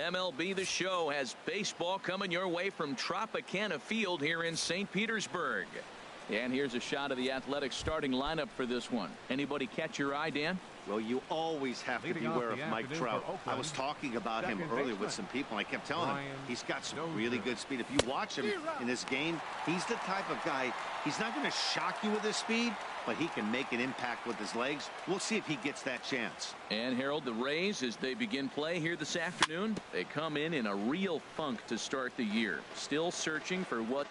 MLB The Show has baseball coming your way from Tropicana Field here in St. Petersburg. And here's a shot of the Athletics starting lineup for this one. Anybody catch your eye, Dan? Well, you always have to beware of Mike Trout. I was talking about him earlier with some people, and I kept telling them he's got some really good speed. If you watch him in this game, he's the type of guy, he's not going to shock you with his speed, but he can make an impact with his legs. We'll see if he gets that chance. And Harold, the Rays, as they begin play here this afternoon, they come in a real funk to start the year. Still searching for what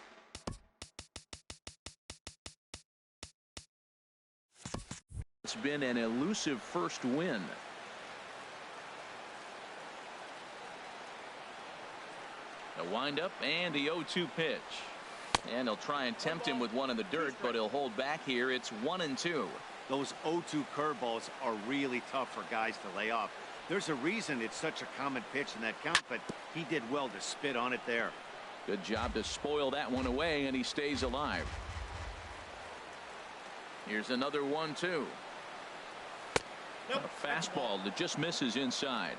it's been an elusive first win. The windup and the 0-2 pitch. And they'll try and tempt him with one in the dirt, but he'll hold back here. It's 1-2. Those 0-2 curveballs are really tough for guys to lay off. There's a reason it's such a common pitch in that count, but he did well to spit on it there. Good job to spoil that one away, and he stays alive. Here's another 1-2. A fastball that just misses inside.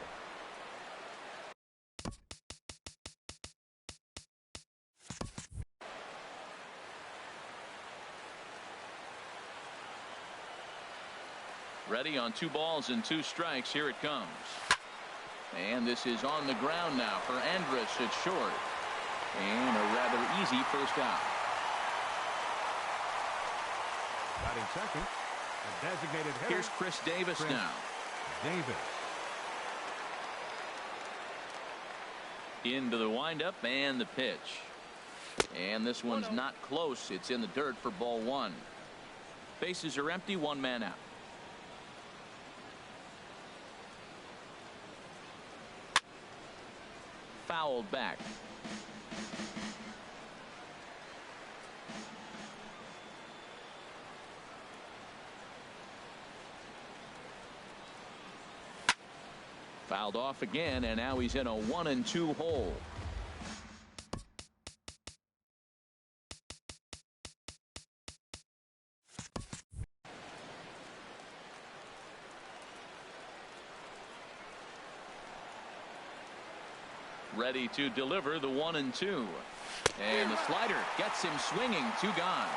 Ready on 2 balls and 2 strikes. Here it comes. And this is on the ground now for Andrus at short. And a rather easy first out. Batting second, a designated hitter. Here's Chris Davis now. Davis. Into the windup and the pitch. And this one's not close. It's in the dirt for ball 1. Bases are empty, 1 man out. Fouled back. Fouled off again, and now he's in a 1-2 hole. Ready to deliver the 1-2. And the slider gets him swinging. 2 gone.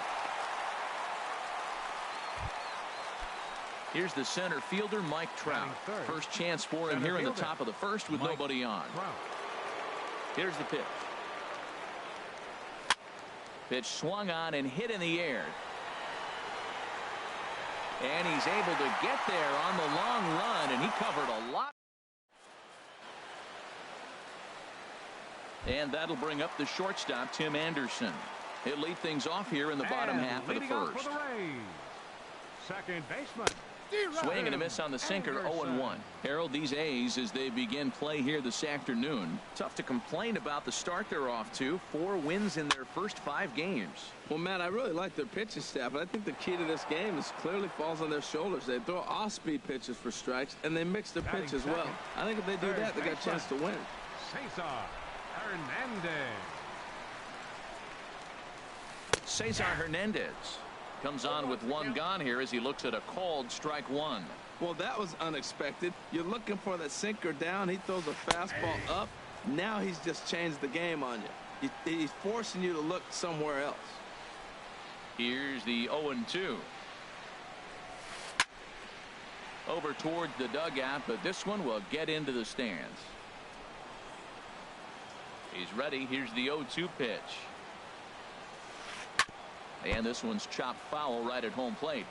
Here's the center fielder, Mike Trout. First chance for him here in the top of the first with nobody on. Here's the pitch. Pitch swung on and hit in the air. And he's able to get there on the long run, and he covered a lot. And that'll bring up the shortstop, Tim Anderson. He'll lead things off here in the bottom half of the first. Second baseman. Swing and a miss on the sinker, 0-1. Harold, these A's, as they begin play here this afternoon, tough to complain about the start they're off to. 4 wins in their first 5 games. Well, Matt, I really like their pitching staff, but I think the key to this game is clearly falls on their shoulders. They throw off-speed pitches for strikes, and they mix their pitch as well. I think if they do that, they got a chance to win. Cesar Hernandez. Cesar Hernandez comes on with 1 gone here as he looks at a called strike 1. Well, that was unexpected. You're looking for that sinker down. He throws a fastball up. Now he's just changed the game on you. He's forcing you to look somewhere else. Here's the 0-2. Over towards the dugout, but this one will get into the stands. He's ready. Here's the 0-2 pitch. And this one's chopped foul right at home plate.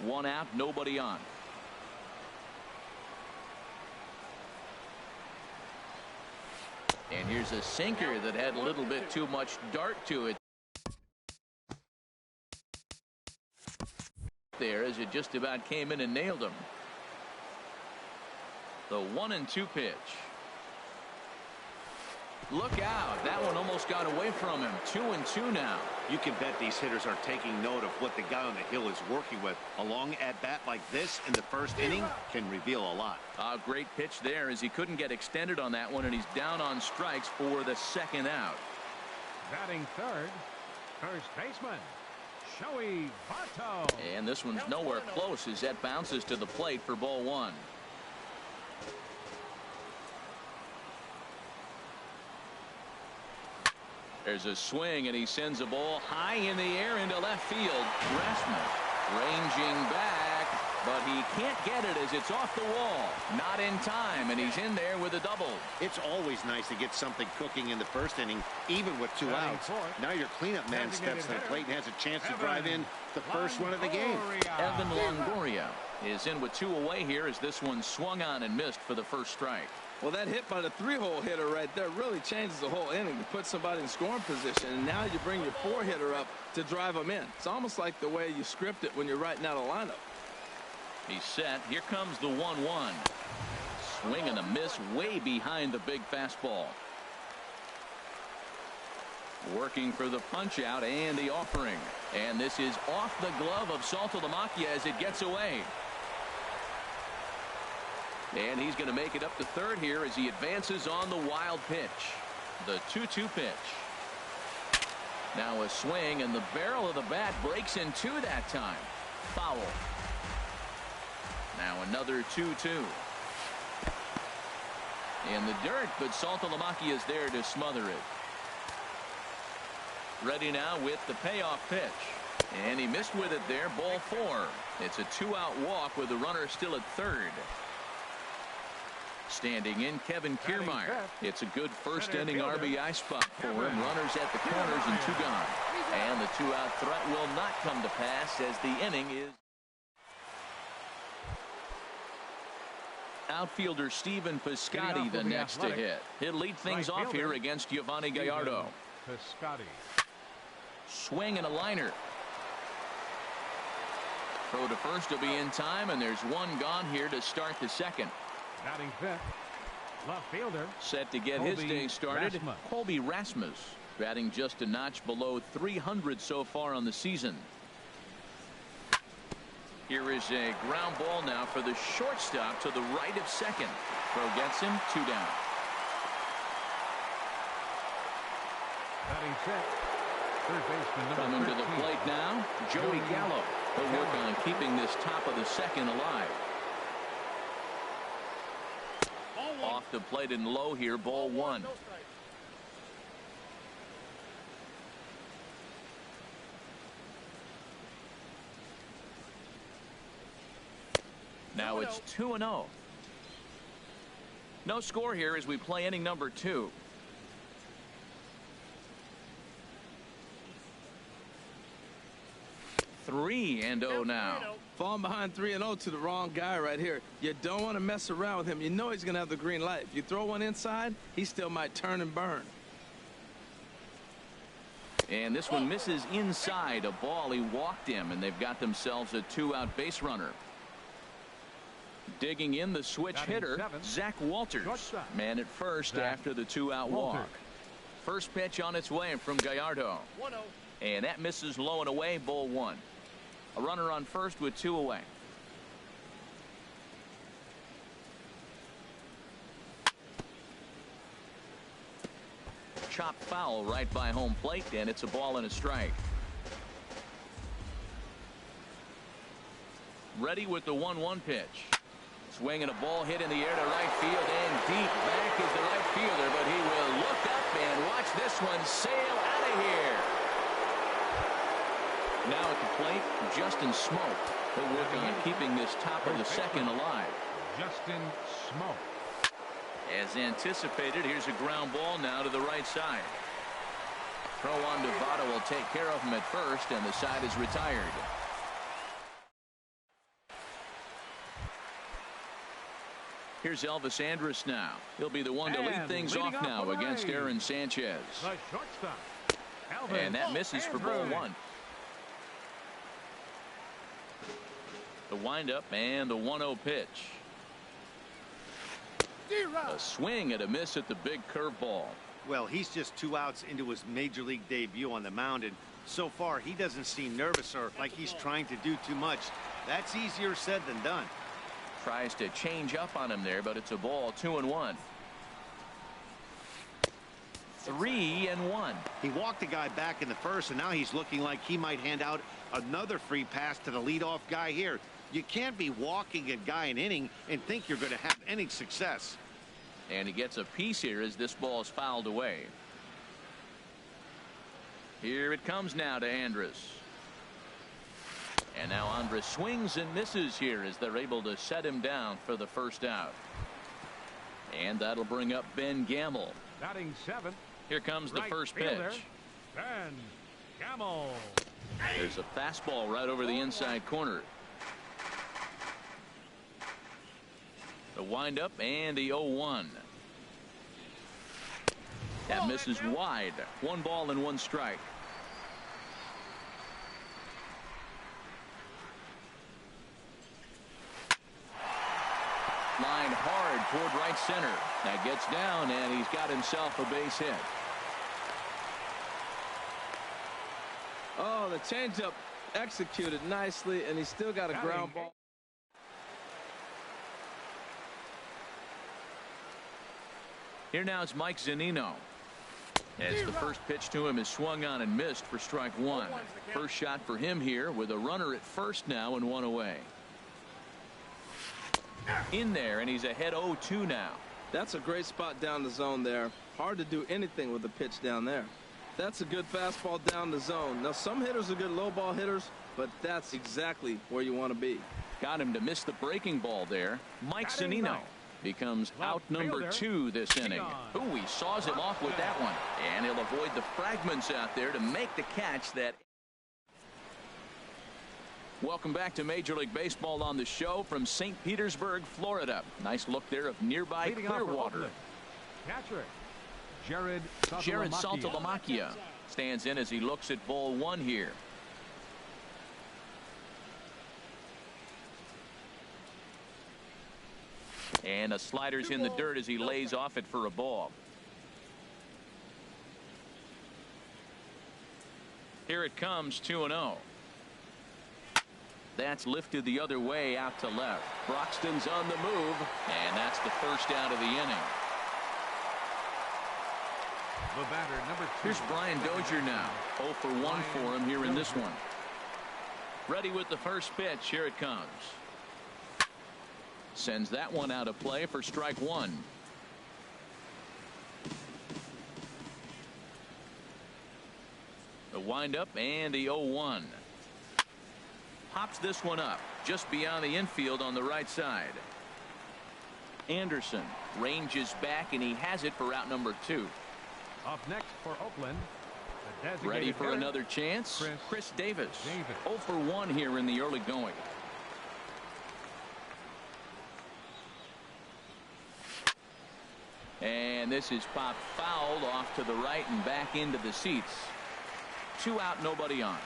1 out, nobody on. And here's a sinker that had a little bit too much dart to it there as it just about came in and nailed him. The 1-2 pitch. Look out. That one almost got away from him. 2-2 now. You can bet these hitters are taking note of what the guy on the hill is working with. A long at-bat like this in the first inning can reveal a lot. A great pitch there as he couldn't get extended on that one, and he's down on strikes for the 2nd out. Batting third, first baseman, Joey Votto. And this one's nowhere close as that bounces to the plate for ball 1. There's a swing, and he sends a ball high in the air into left field. Rasmus ranging back, but he can't get it as it's off the wall. Not in time, and he's in there with a double. It's always nice to get something cooking in the first inning, even with 2 outs. Now your cleanup man steps to the plate and has a chance to drive in the first run of the game. Evan Longoria is in with 2 away here as this one swung on and missed for the first strike. Well, that hit by the 3-hole hitter right there really changes the whole inning to put somebody in scoring position, and now you bring your 4-hitter up to drive them in. It's almost like the way you script it when you're writing out a lineup. He's set. Here comes the 1-1. Swing and a miss way behind the big fastball. Working for the punch out and the offering. And this is off the glove of Saltalamacchia as it gets away. And he's going to make it up to third here as he advances on the wild pitch. The 2-2 pitch. Now a swing, and the barrel of the bat breaks in 2 that time. Foul. Now another 2-2. In the dirt, but Saltalamacchia is there to smother it. Ready now with the payoff pitch. And he missed with it there. Ball 4. It's a 2-out walk with the runner still at third. Standing in, Kevin Kiermaier. It's a good first inning RBI spot for him. Runners at the corners and 2 gone. And the 2-out threat will not come to pass as the inning is. Outfielder Stephen Piscotty the next to hit. He'll lead things off here against Giovanni Gallardo. Piscotty. Swing and a liner. Throw to first will be in time, and there's 1 gone here to start the second. Batting fifth, left fielder. Set to get his day started. Colby Rasmus batting just a notch below 300 so far on the season. Here is a ground ball now for the shortstop to the right of second. Throw gets him 2 down. Batting sixth, third baseman number Coming 13. to the plate now, Joey Gallo. He'll work on keeping this top of the second alive. Off the plate and low here, ball 1. Now it's 2-0. No score here as we play inning number 2. 3-0 now. Falling behind 3-0 to the wrong guy right here. You don't want to mess around with him. You know he's going to have the green light. If you throw one inside, he still might turn and burn. And this one misses inside. A ball. He walked him, and they've got themselves a 2-out base runner. Digging in the switch hitter, Zach Walters. Man at first after the 2-out walk. First pitch on its way from Gallardo. And that misses low and away, ball 1. A runner on first with 2 away. Chopped foul right by home plate, and it's a ball and a strike. Ready with the 1-1 pitch. Swing and a ball hit in the air to right field, and deep back is the right fielder, but he will look up and watch this one sail out of here. Now at the plate, Justin Smoke. He'll work on keeping this top of the second alive. Justin Smoke. As anticipated, here's a ground ball now to the right side. Throw on to Votto will take care of him at first, and the side is retired. Here's Elvis Andrus now. He'll be the one to lead things off now against Aaron Sanchez. The shortstop, and that misses for ball 1. The windup and the 1-0 pitch. A swing and a miss at the big curveball. Well, he's just 2 outs into his major league debut on the mound, and so far he doesn't seem nervous or like he's trying to do too much. That's easier said than done. Tries to change up on him there, but it's a ball. 2-1. 3-1. He walked the guy back in the first, and now he's looking like he might hand out another free pass to the leadoff guy here. You can't be walking a guy an inning and think you're going to have any success. And he gets a piece here as this ball is fouled away. Here it comes now to Andrus. And now Andrus swings and misses here as they're able to set him down for the first out. And that'll bring up Ben Gamble. Batting 7th. Here comes the first pitch. Ben Gamble. There's a fastball right over the inside corner. The windup and the 0-1. That misses wide. 1 ball and 1 strike. Line hard toward right center. That gets down, and he's got himself a base hit. Oh, the changeup executed nicely, and he's still got a ground ball. Here now is Mike Zunino. As the first pitch to him is swung on and missed for strike 1. First shot for him here with a runner at first now and 1 away. In there, and he's ahead 0-2 now. That's a great spot down the zone there. Hard to do anything with the pitch down there. That's a good fastball down the zone. Now, some hitters are good low ball hitters, but that's exactly where you want to be. Got him to miss the breaking ball there. Mike Zunino becomes out number 2 this inning. Ooh, he saws him off with that one. And he'll avoid the fragments out there to make the catch that. Welcome back to Major League Baseball on the show from St. Petersburg, Florida. Nice look there of nearby Clearwater. Catcher Jared Saltalamacchia stands in as he looks at ball 1 here. And a slider's in the dirt as he lays off it for a ball. Here it comes, 2-0. That's lifted the other way out to left. Broxton's on the move, and that's the first out of the inning. The batter, number 2. Here's Brian Dozier now. 0 for 1 for him here in this one. Ready with the first pitch. Here it comes. Sends that one out of play for strike 1. The windup and the 0-1. Pops this one up just beyond the infield on the right side. Anderson ranges back, and he has it for out number 2. Up next for Oakland. Ready for another chance. Chris Davis. 0 for 1 here in the early going. And this is popped foul off to the right and back into the seats. 2 out, nobody on.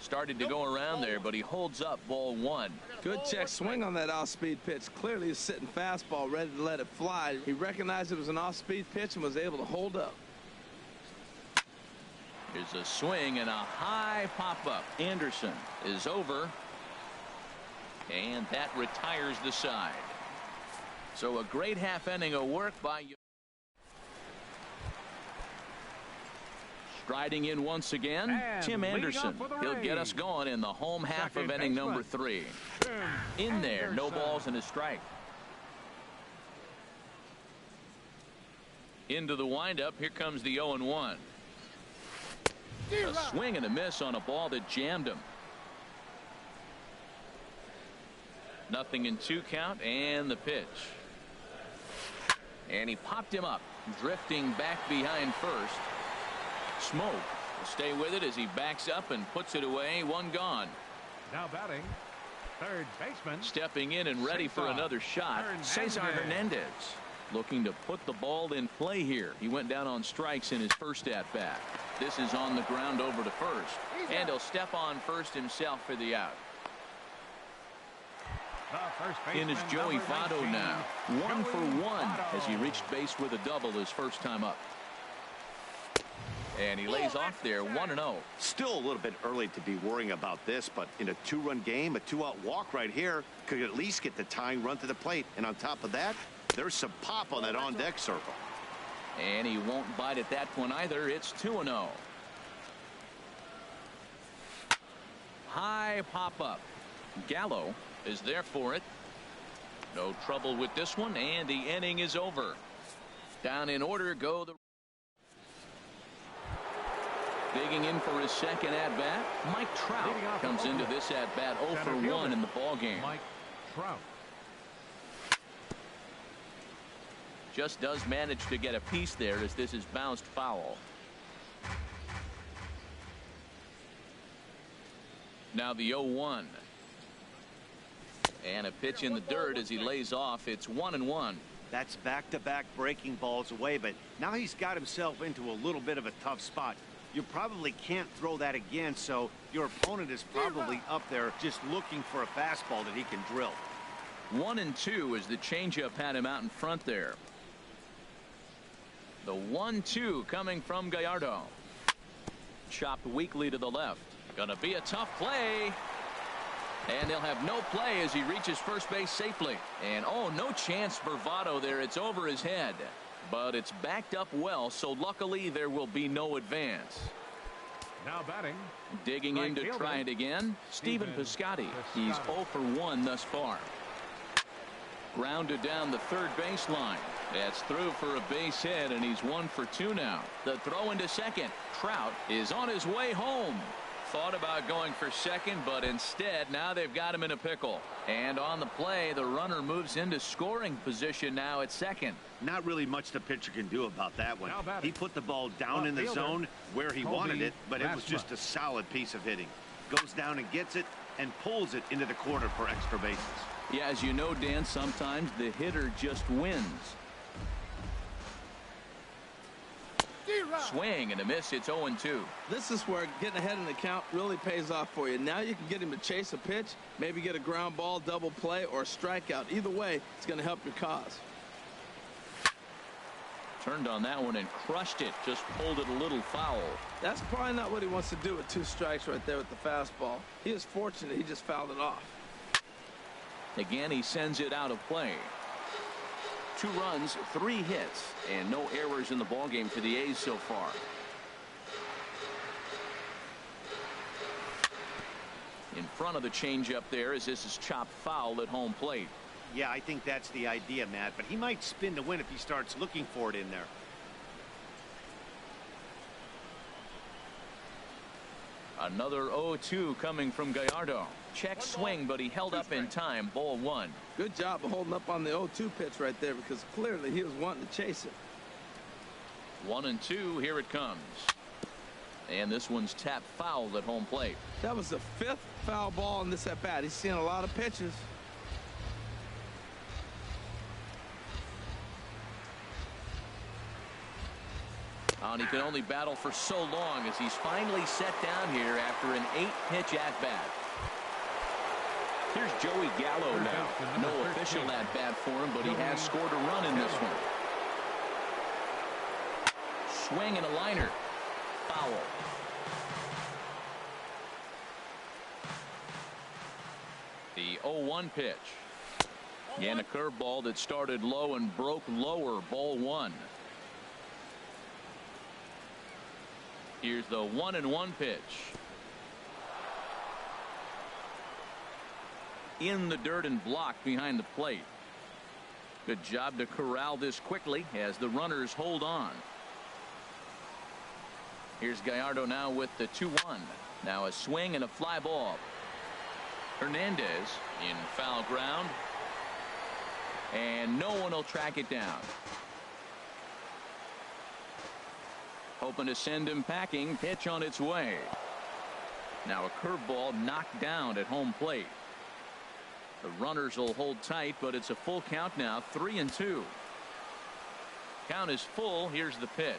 Started to go around there, but he holds up ball 1. Good check swing on that off-speed pitch. Clearly a sitting fastball ready to let it fly. He recognized it was an off-speed pitch and was able to hold up. Here's a swing and a high pop-up. Anderson is over, and that retires the side. So a great half inning of work by you. Striding in once again, and Tim Anderson. He'll get us going in the home half of inning number 3. In there, no balls and a strike. Into the windup, here comes the 0-1. A swing and a miss on a ball that jammed him. 0-2 count, and the pitch. And he popped him up, drifting back behind first. Smoke will stay with it as he backs up and puts it away. 1 gone. Now batting, third baseman. Stepping in and ready for another shot, Cesar Hernandez. Looking to put the ball in play here. He went down on strikes in his first at-bat. This is on the ground over to first. And he'll step on first himself for the out. In is Joey Votto now. 1 for 1 as he reached base with a double his first time up. And he lays off there, 1-0. Still a little bit early to be worrying about this, but in a 2-run game, a 2-out walk right here could at least get the tying run to the plate. And on top of that, there's some pop on that on-deck circle. And he won't bite at that one either. It's 2-0. High pop up. Gallo is there for it. No trouble with this one, and the inning is over. Down in order go the digging in for his second at-bat. Mike Trout comes into this at-bat 0 for 1 in the ballgame. Mike Trout. Just does manage to get a piece there as this is bounced foul. Now the 0-1. And a pitch in the dirt as he lays off. It's 1-1. That's back-to-back breaking balls away, but now he's got himself into a little bit of a tough spot. You probably can't throw that again, so your opponent is probably up there just looking for a fastball that he can drill. 1-2 as the changeup had him out in front there. The 1-2 coming from Gallardo. Chopped weakly to the left. Gonna be a tough play. And they'll have no play as he reaches first base safely. And oh, no chance bravado there. It's over his head. But it's backed up well, so luckily there will be no advance. Now batting. Digging in to try it again. Stephen Piscotty. He's 0 for 1 thus far. Grounded down the third baseline. That's through for a base hit, and he's 1 for 2 now. The throw into second. Trout is on his way home. Thought about going for second, but instead now they've got him in a pickle. And on the play, the runner moves into scoring position now at second. Not really much the pitcher can do about that one. He put the ball down in the zone where he wanted it, but it was just a solid piece of hitting. Goes down and gets it and pulls it into the corner for extra bases. Yeah, as you know, Dan, sometimes the hitter just wins. Swing and a miss. It's 0-2. This is where getting ahead in the count really pays off for you. Now you can get him to chase a pitch, maybe get a ground ball, double play, or a strikeout. Either way, it's going to help your cause. Turned on that one and crushed it. Just pulled it a little foul. That's probably not what he wants to do with 2 strikes right there with the fastball. He is fortunate he just fouled it off. Again, he sends it out of play. 2 runs, 3 hits, and no errors in the ballgame for the A's so far. In front of the changeup there as this is chopped foul at home plate. Yeah, I think that's the idea, Matt, but he might spin to win if he starts looking for it in there. Another 0-2 coming from Gallardo. Check swing, but he held up in time. Ball 1. Good job of holding up on the 0-2 pitch right there, because clearly he was wanting to chase it. 1-2. Here it comes. And this one's tapped foul at home plate. That was the 5th foul ball in this at bat. He's seen a lot of pitches. And he can only battle for so long as he's finally set down here after an 8-pitch at-bat. Here's Joey Gallo now. No official at-bat for him, but he has scored a run in this one. Swing and a liner. Foul. The 0-1 pitch. And a curveball that started low and broke lower. Ball 1. Here's the 1-1 pitch. In the dirt and blocked behind the plate. Good job to corral this quickly as the runners hold on. Here's Gallardo now with the 2-1. Now a swing and a fly ball. Hernandez in foul ground. And no one will track it down. Hoping to send him packing. Pitch on its way. Now a curveball knocked down at home plate. The runners will hold tight, but it's a full count now. 3-2. Count is full. Here's the pitch.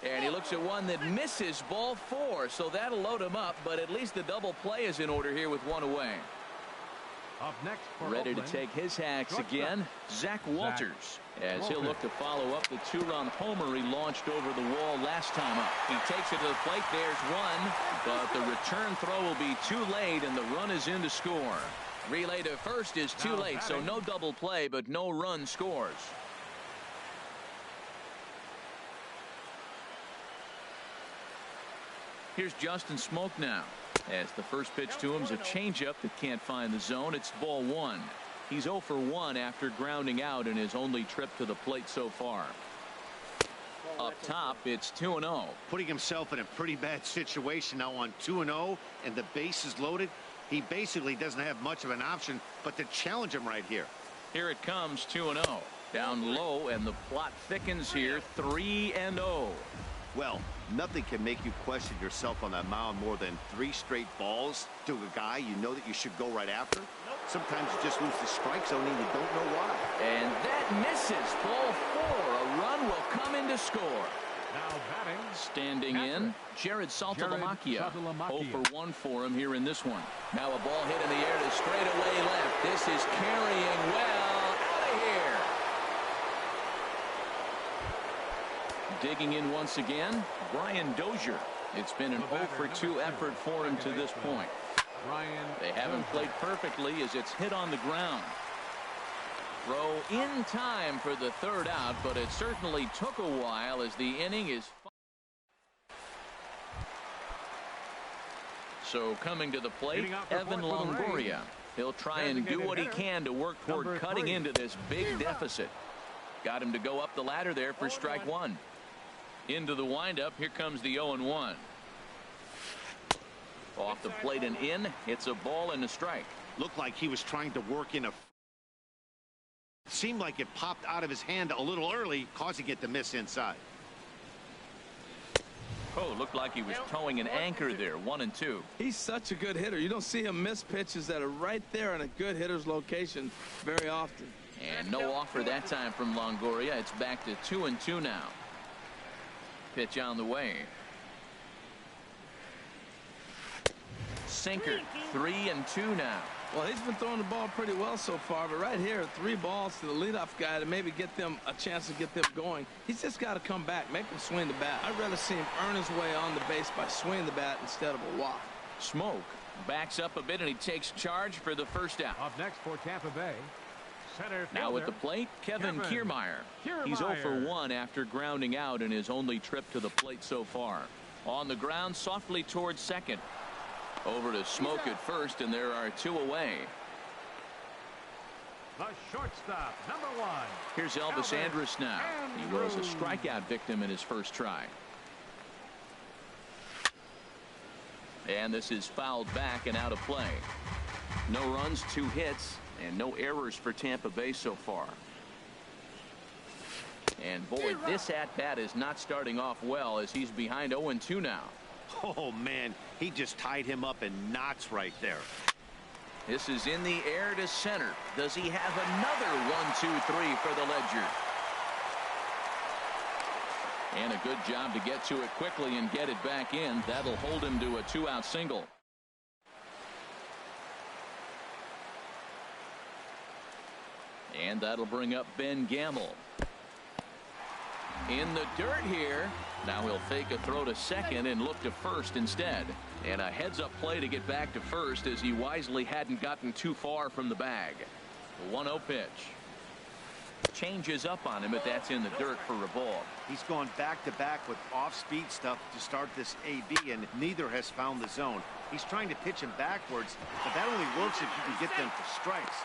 And he looks at one that misses. Ball 4. So that'll load him up, but at least the double play is in order here with one away. Up next for Ready Oakland, to take his hacks again. Zach Walters. As he'll look to follow up the 2-run homer he launched over the wall last time up. He takes it to the plate. There's one. But the return throw will be too late, and the run is in to score. Relay to first is too late, so no double play, but no run scores. Here's Justin Smoke now. As the first pitch to him is a changeup that can't find the zone. It's ball 1. He's 0 for 1 after grounding out in his only trip to the plate so far. Up top, it's 2-0. Putting himself in a pretty bad situation now on 2-0, and the base is loaded. He basically doesn't have much of an option but to challenge him right here. Here it comes, 2-0. Down low, and the plot thickens here, 3-0. Well, nothing can make you question yourself on that mound more than 3 straight balls to a guy you know that you should go right after. Sometimes you just lose the strike zone and you don't know why. And that misses. Ball 4. A run will come in to score. Now batting. Standing in, Jared Saltalamacchia. 0 for 1 for him here in this one. Now a ball hit in the air to straightaway left. This is carrying well. Out of here. Digging in once again, Brian Dozier. It's been an 0 for 2 effort for him to this point. They haven't played perfectly as it's hit on the ground. Throw in time for the 3rd out, but it certainly took a while as the inning is. So coming to the plate, Evan Longoria. He'll try and do what he can to work toward cutting into this big deficit. Got him to go up the ladder there for strike 1. Into the windup, here comes the 0-1. Off the plate and in, it's a ball and a strike. Looked like he was trying to work in a. Seemed like it popped out of his hand a little early, causing it to miss inside. Oh, looked like he was towing an anchor there, 1-2. He's such a good hitter. You don't see him miss pitches that are right there in a good hitter's location very often. And no offer that time from Longoria. It's back to 2-2 now. Pitch on the way. Sinker, 3-2 now. Well, he's been throwing the ball pretty well so far, but right here, 3 balls to the leadoff guy to maybe get them a chance to get them going. He's just got to come back, make him swing the bat. I'd rather see him earn his way on the base by swinging the bat instead of a walk. Smoke backs up a bit, and he takes charge for the 1st out. Up next for Tampa Bay, center now fielder, at the plate, Kevin Kiermaier. He's 0 for 1 after grounding out in his only trip to the plate so far. On the ground, softly towards second. Over to Smoke at first, and there are 2 away. The shortstop, number 1. Here's Elvis Andrus now. He was a strikeout victim in his first try. And this is fouled back and out of play. No runs, 2 hits, and no errors for Tampa Bay so far. And boy, this at-bat is not starting off well as he's behind 0-2 now. Oh, man, he just tied him up in knots right there. This is in the air to center. Does he have another 1-2-3 for the Ledger? And a good job to get to it quickly and get it back in. That'll hold him to a 2-out single. And that'll bring up Ben Gamble. In the dirt here. Now he'll fake a throw to second and look to first instead. And a heads-up play to get back to first as he wisely hadn't gotten too far from the bag. The 1-0 pitch. Changes up on him, but that's in the dirt for a ball. He's gone back-to-back with off-speed stuff to start this AB, and neither has found the zone. He's trying to pitch him backwards, but that only works if you can get them for strikes.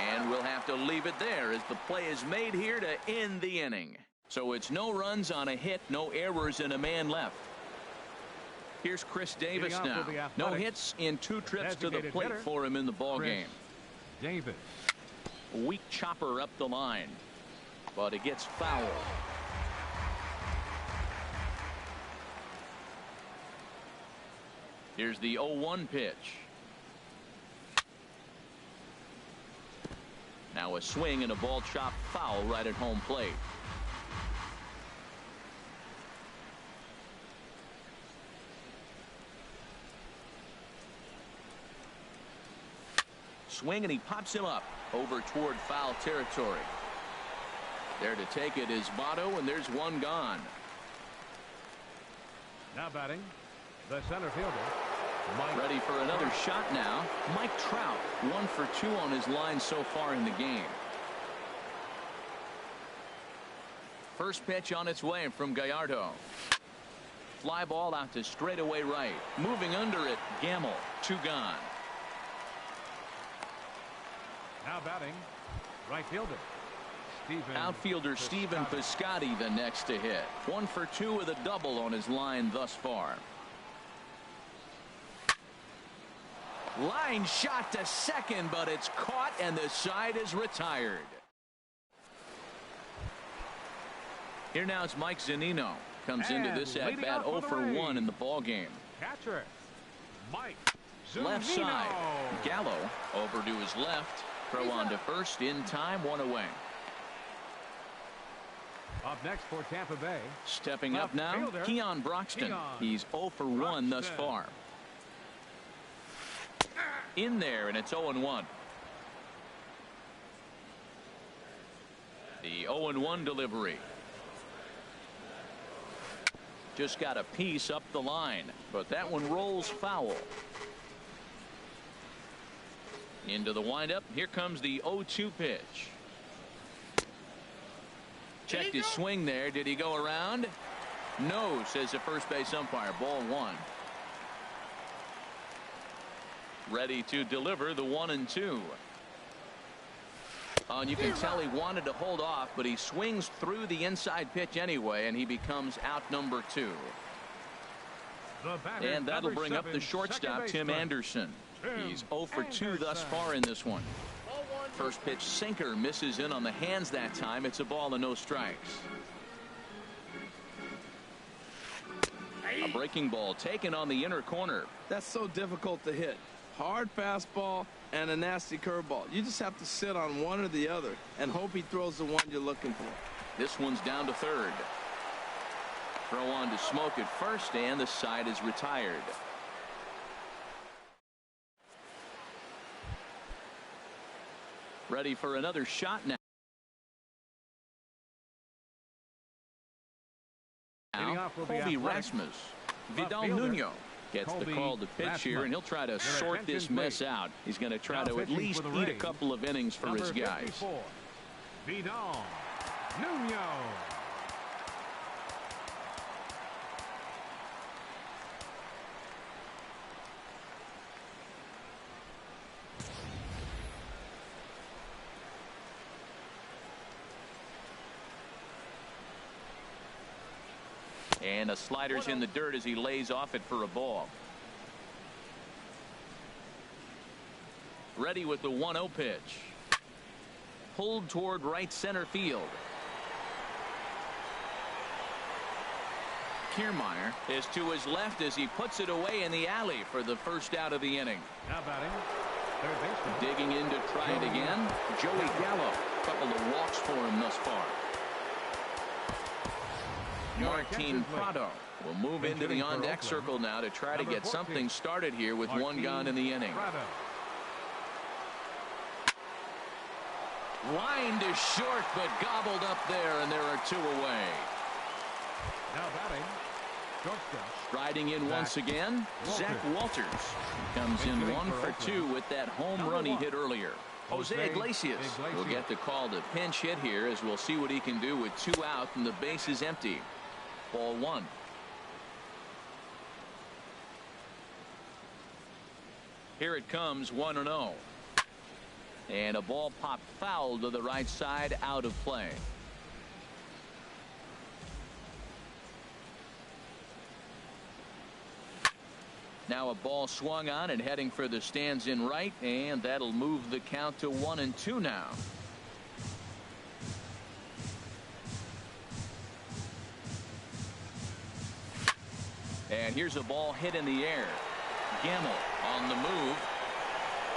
And we'll have to leave it there as the play is made here to end the inning. So it's no runs on a hit, no errors, and a man left. Here's Chris Davis now. No hits in 2 trips to the plate for him in the ball game. Davis. Weak chopper up the line, but it gets foul. Here's the 0-1 pitch. Now a swing and a ball chopped foul right at home plate. Swing, and he pops him up over toward foul territory. There to take it is Votto, and there's one gone. Now batting, the center fielder, Mike. Ready for another shot now. Mike Trout, 1 for 2 on his line so far in the game. First pitch on its way from Gallardo. Fly ball out to straightaway right. Moving under it, Gamble, 2 gone. Now batting, right fielder. Outfielder Stephen Piscotty the next to hit. 1 for 2 with a double on his line thus far. Line shot to second, but it's caught and the side is retired. Here now it's Mike Zunino. Comes into this at bat 0 for 1 in the ball game. Catcher Mike Zunino. Left side. Gallo over to his left. Throw on to first in time, 1 away. Up next for Tampa Bay. Stepping up now, Keon Broxton. He's 0 for 1 thus far. In there, and it's 0-1. The 0-1 delivery. Just got a piece up the line, but that one rolls foul. Into the windup. Here comes the 0-2 pitch. Checked his swing there. Did he go around? No, says the first base umpire. Ball 1. Ready to deliver the 1-2. And you can tell he wanted to hold off, but he swings through the inside pitch anyway, and he becomes out number 2. And that'll bring up the shortstop, Tim Anderson. He's 0 for 2 thus far in this one. First pitch sinker misses in on the hands that time. It's a ball and no strikes. A breaking ball taken on the inner corner. That's so difficult to hit. Hard fastball and a nasty curveball. You just have to sit on one or the other and hope he throws the one you're looking for. This one's down to third. Throw on to Smoke at first, and the side is retired. Ready for another shot now. Colby Rasmus. Vidal Nuno gets the call to pitch here, and he'll try to sort this mess out. He's going to try to at least eat a couple of innings for his guys. Vidal Nuno. And a slider's in the dirt as he lays off it for a ball. Ready with the 1-0 pitch. Pulled toward right center field. Kiermaier is to his left as he puts it away in the alley for the first out of the inning. Now batting, third baseman. Digging in to try it again, Joey Gallo. A couple of walks for him thus far. Martin Prado will move into the on-deck circle now to try to get something started here with one gone in the inning. Line to short, but gobbled up there, and there are 2 away. Now batting, shortstop. Striding in once again, Zach Walters comes in 1 for 2 with that home run he hit earlier. Jose Iglesias will get the call to pinch hit here, as we'll see what he can do with 2 out and the base is empty. Ball 1. Here it comes, 1-0. And a ball popped foul to the right side, out of play. Now a ball swung on and heading for the stands in right, and that'll move the count to 1-2 now. And here's a ball hit in the air. Gamble on the move.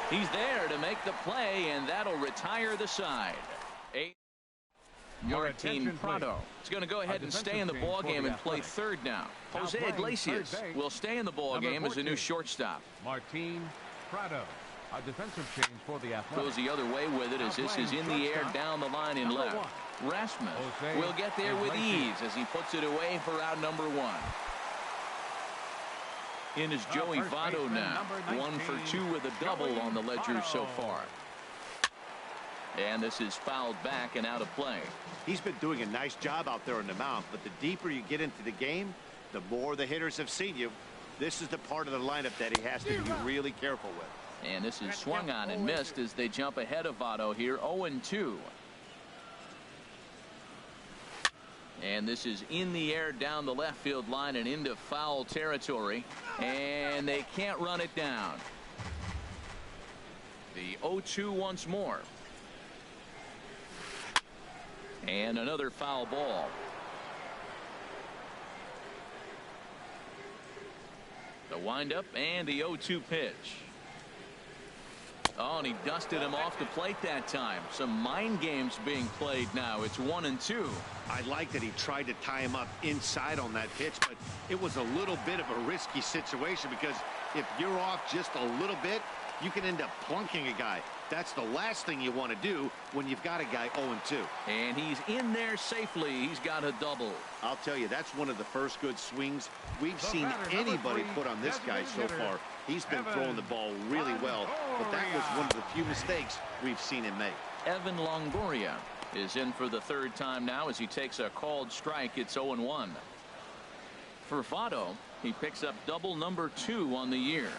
He's there to make the play, and that'll retire the side. Martin Prado is going to go ahead and stay in the ball game and play third now. Jose Iglesias will stay in the ball game as a new shortstop. Martin Prado, a defensive change for the Athletics. Goes the other way with it as this is in the air down the line in left. Rasmus will get there with ease as he puts it away for out number 1. In is Joey Votto now. 1 for 2 with a double on the ledger so far. And this is fouled back and out of play. He's been doing a nice job out there on the mound, but the deeper you get into the game, the more the hitters have seen you. This is the part of the lineup that he has to be really careful with. And this is swung on and missed as they jump ahead of Votto here, 0-2. And this is in the air down the left field line and into foul territory. And they can't run it down. The 0-2 once more. And another foul ball. The windup and the 0-2 pitch. Oh, and he dusted him off the plate that time. Some mind games being played now. It's 1-2. I like that he tried to tie him up inside on that pitch, but it was a little bit of a risky situation because if you're off just a little bit, you can end up plunking a guy. That's the last thing you want to do when you've got a guy 0-2. And he's in there safely. He's got a double. I'll tell you, that's one of the first good swings we've seen anybody put on this guy so far. He's been throwing the ball really well, but that was one of the few mistakes we've seen him make. Evan Longoria is in for the third time now as he takes a called strike. It's 0-1. For Votto, he picks up double number 2 on the year.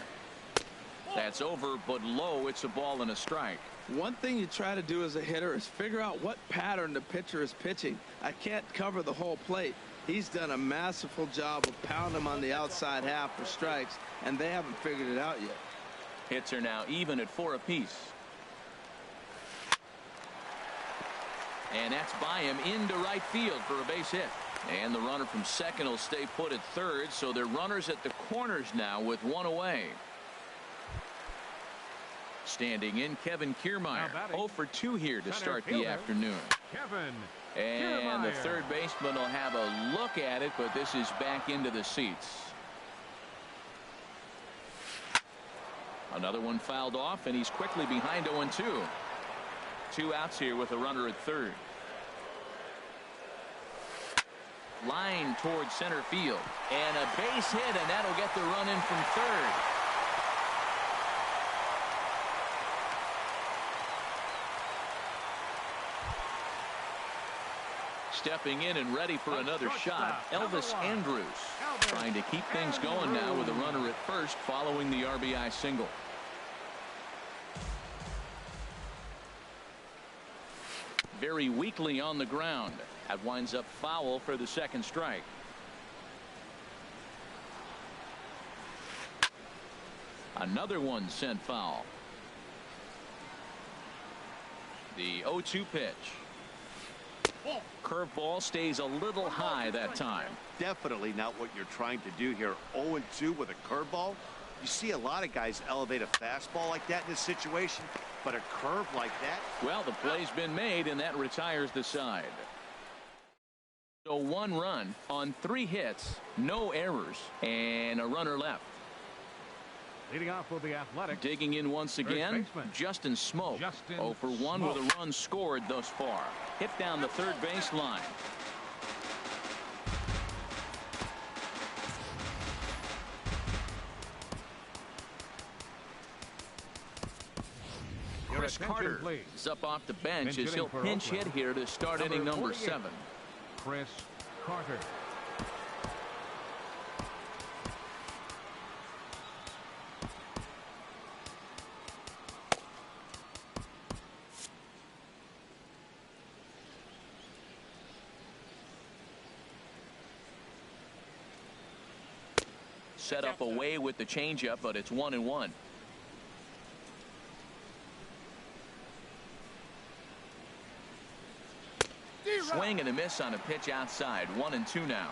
That's over, but low. It's a ball and a strike. One thing you try to do as a hitter is figure out what pattern the pitcher is pitching. I can't cover the whole plate. He's done a masterful job of pounding him on the outside half for strikes, and they haven't figured it out yet. Hits are now even at 4 apiece. And that's by him into right field for a base hit. And the runner from second will stay put at third, so they're runners at the corners now with 1 away. Standing in, Kevin Kiermaier, 0 for 2 here to start the afternoon. And the third baseman will have a look at it, but this is back into the seats. Another one fouled off, and he's quickly behind 0-2. 2 outs here with a runner at third. Line towards center field. And a base hit, and that'll get the run in from third. Stepping in and ready for another shot, Elvis Andrus, trying to keep things going now with a runner at first following the RBI single. Very weakly on the ground. That winds up foul for the second strike. Another one sent foul. The 0-2 pitch. Curveball stays a little high that time. Definitely not what you're trying to do here. 0-2 with a curveball. You see a lot of guys elevate a fastball like that in this situation, but a curve like that. Well, the play's been made, and that retires the side. So 1 run on 3 hits, no errors, and a runner left. Leading off with the Athletic. Digging in once again, Justin Smoke. 0 for 1 with a run scored thus far. Hit down the third base line. Chris Carter is up off the bench as he'll pinch hit here to start inning number 7. Chris Carter. Set up away with the changeup, but it's 1-1. Swing and a miss on a pitch outside. 1-2 now.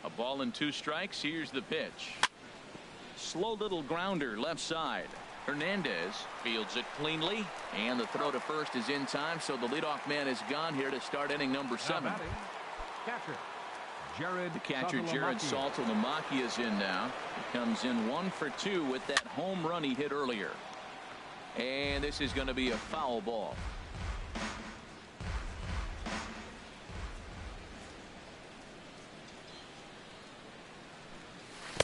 A ball and 2 strikes. Here's the pitch. Slow little grounder left side. Hernandez fields it cleanly, and the throw to first is in time, so the leadoff man is gone here to start inning number 7. The catcher Jared Saltalamacchia is in now. He comes in 1 for 2 with that home run he hit earlier. And this is going to be a foul ball.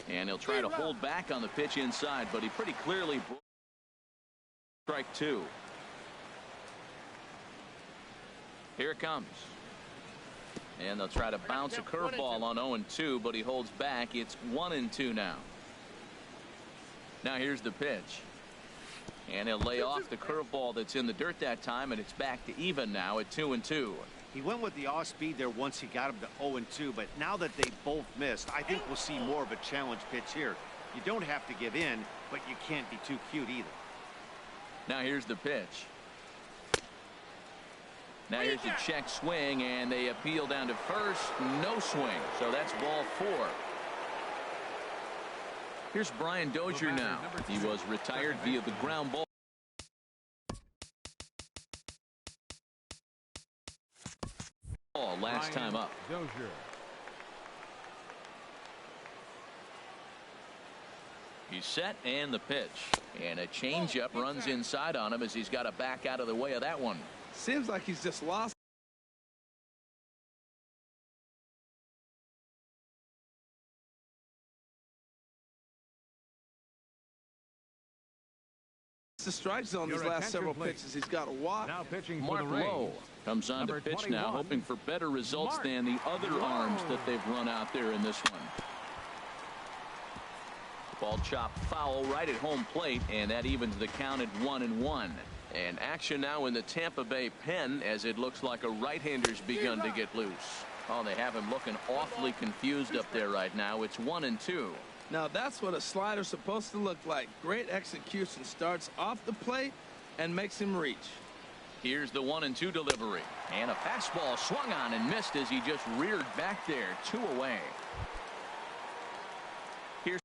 And he'll try to hold back on the pitch inside, but he pretty clearly broke strike 2. Here it comes. And they'll try to bounce a curveball on 0-2, but he holds back. It's 1-2 now. Now here's the pitch. And he'll lay off the curveball that's in the dirt that time, and it's back to even now at 2-2. He went with the off speed there once he got him to 0-2, but now that they both missed, I think we'll see more of a challenge pitch here. You don't have to give in, but you can't be too cute either. Now here's the pitch. Now here's the check swing, and they appeal down to first. No swing, so that's ball 4. Here's Brian Dozier now. He was retired via the ground ball. Last time up. Dozier. He's set, and the pitch. And a changeup runs inside on him as he's got to back out of the way of that one. Seems like he's just lost the strike zone these last several pitches. He's got to walk. Now pitching Mark for the Rays. Lowe comes on to pitch 21, now, hoping for better results than the other arms that they've run out there in this one. Ball chopped foul right at home plate, and that evens the count at 1-1. And action now in the Tampa Bay pen as it looks like a right-hander's begun to get loose. Oh, they have him looking awfully confused up there right now. It's 1-2. Now that's what a slider's supposed to look like. Great execution. Starts off the plate and makes him reach. Here's the 1-2 delivery. And a fastball swung on and missed as he just reared back there. 2 away. Here's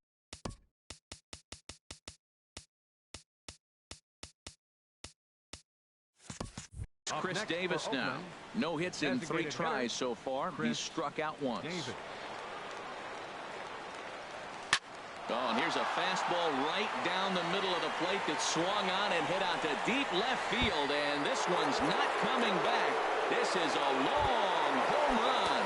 Chris Davis now. No hits in 3 tries so far. He's struck out once. Oh, and here's a fastball right down the middle of the plate that swung on and hit out to deep left field, and this one's not coming back. This is a long home run.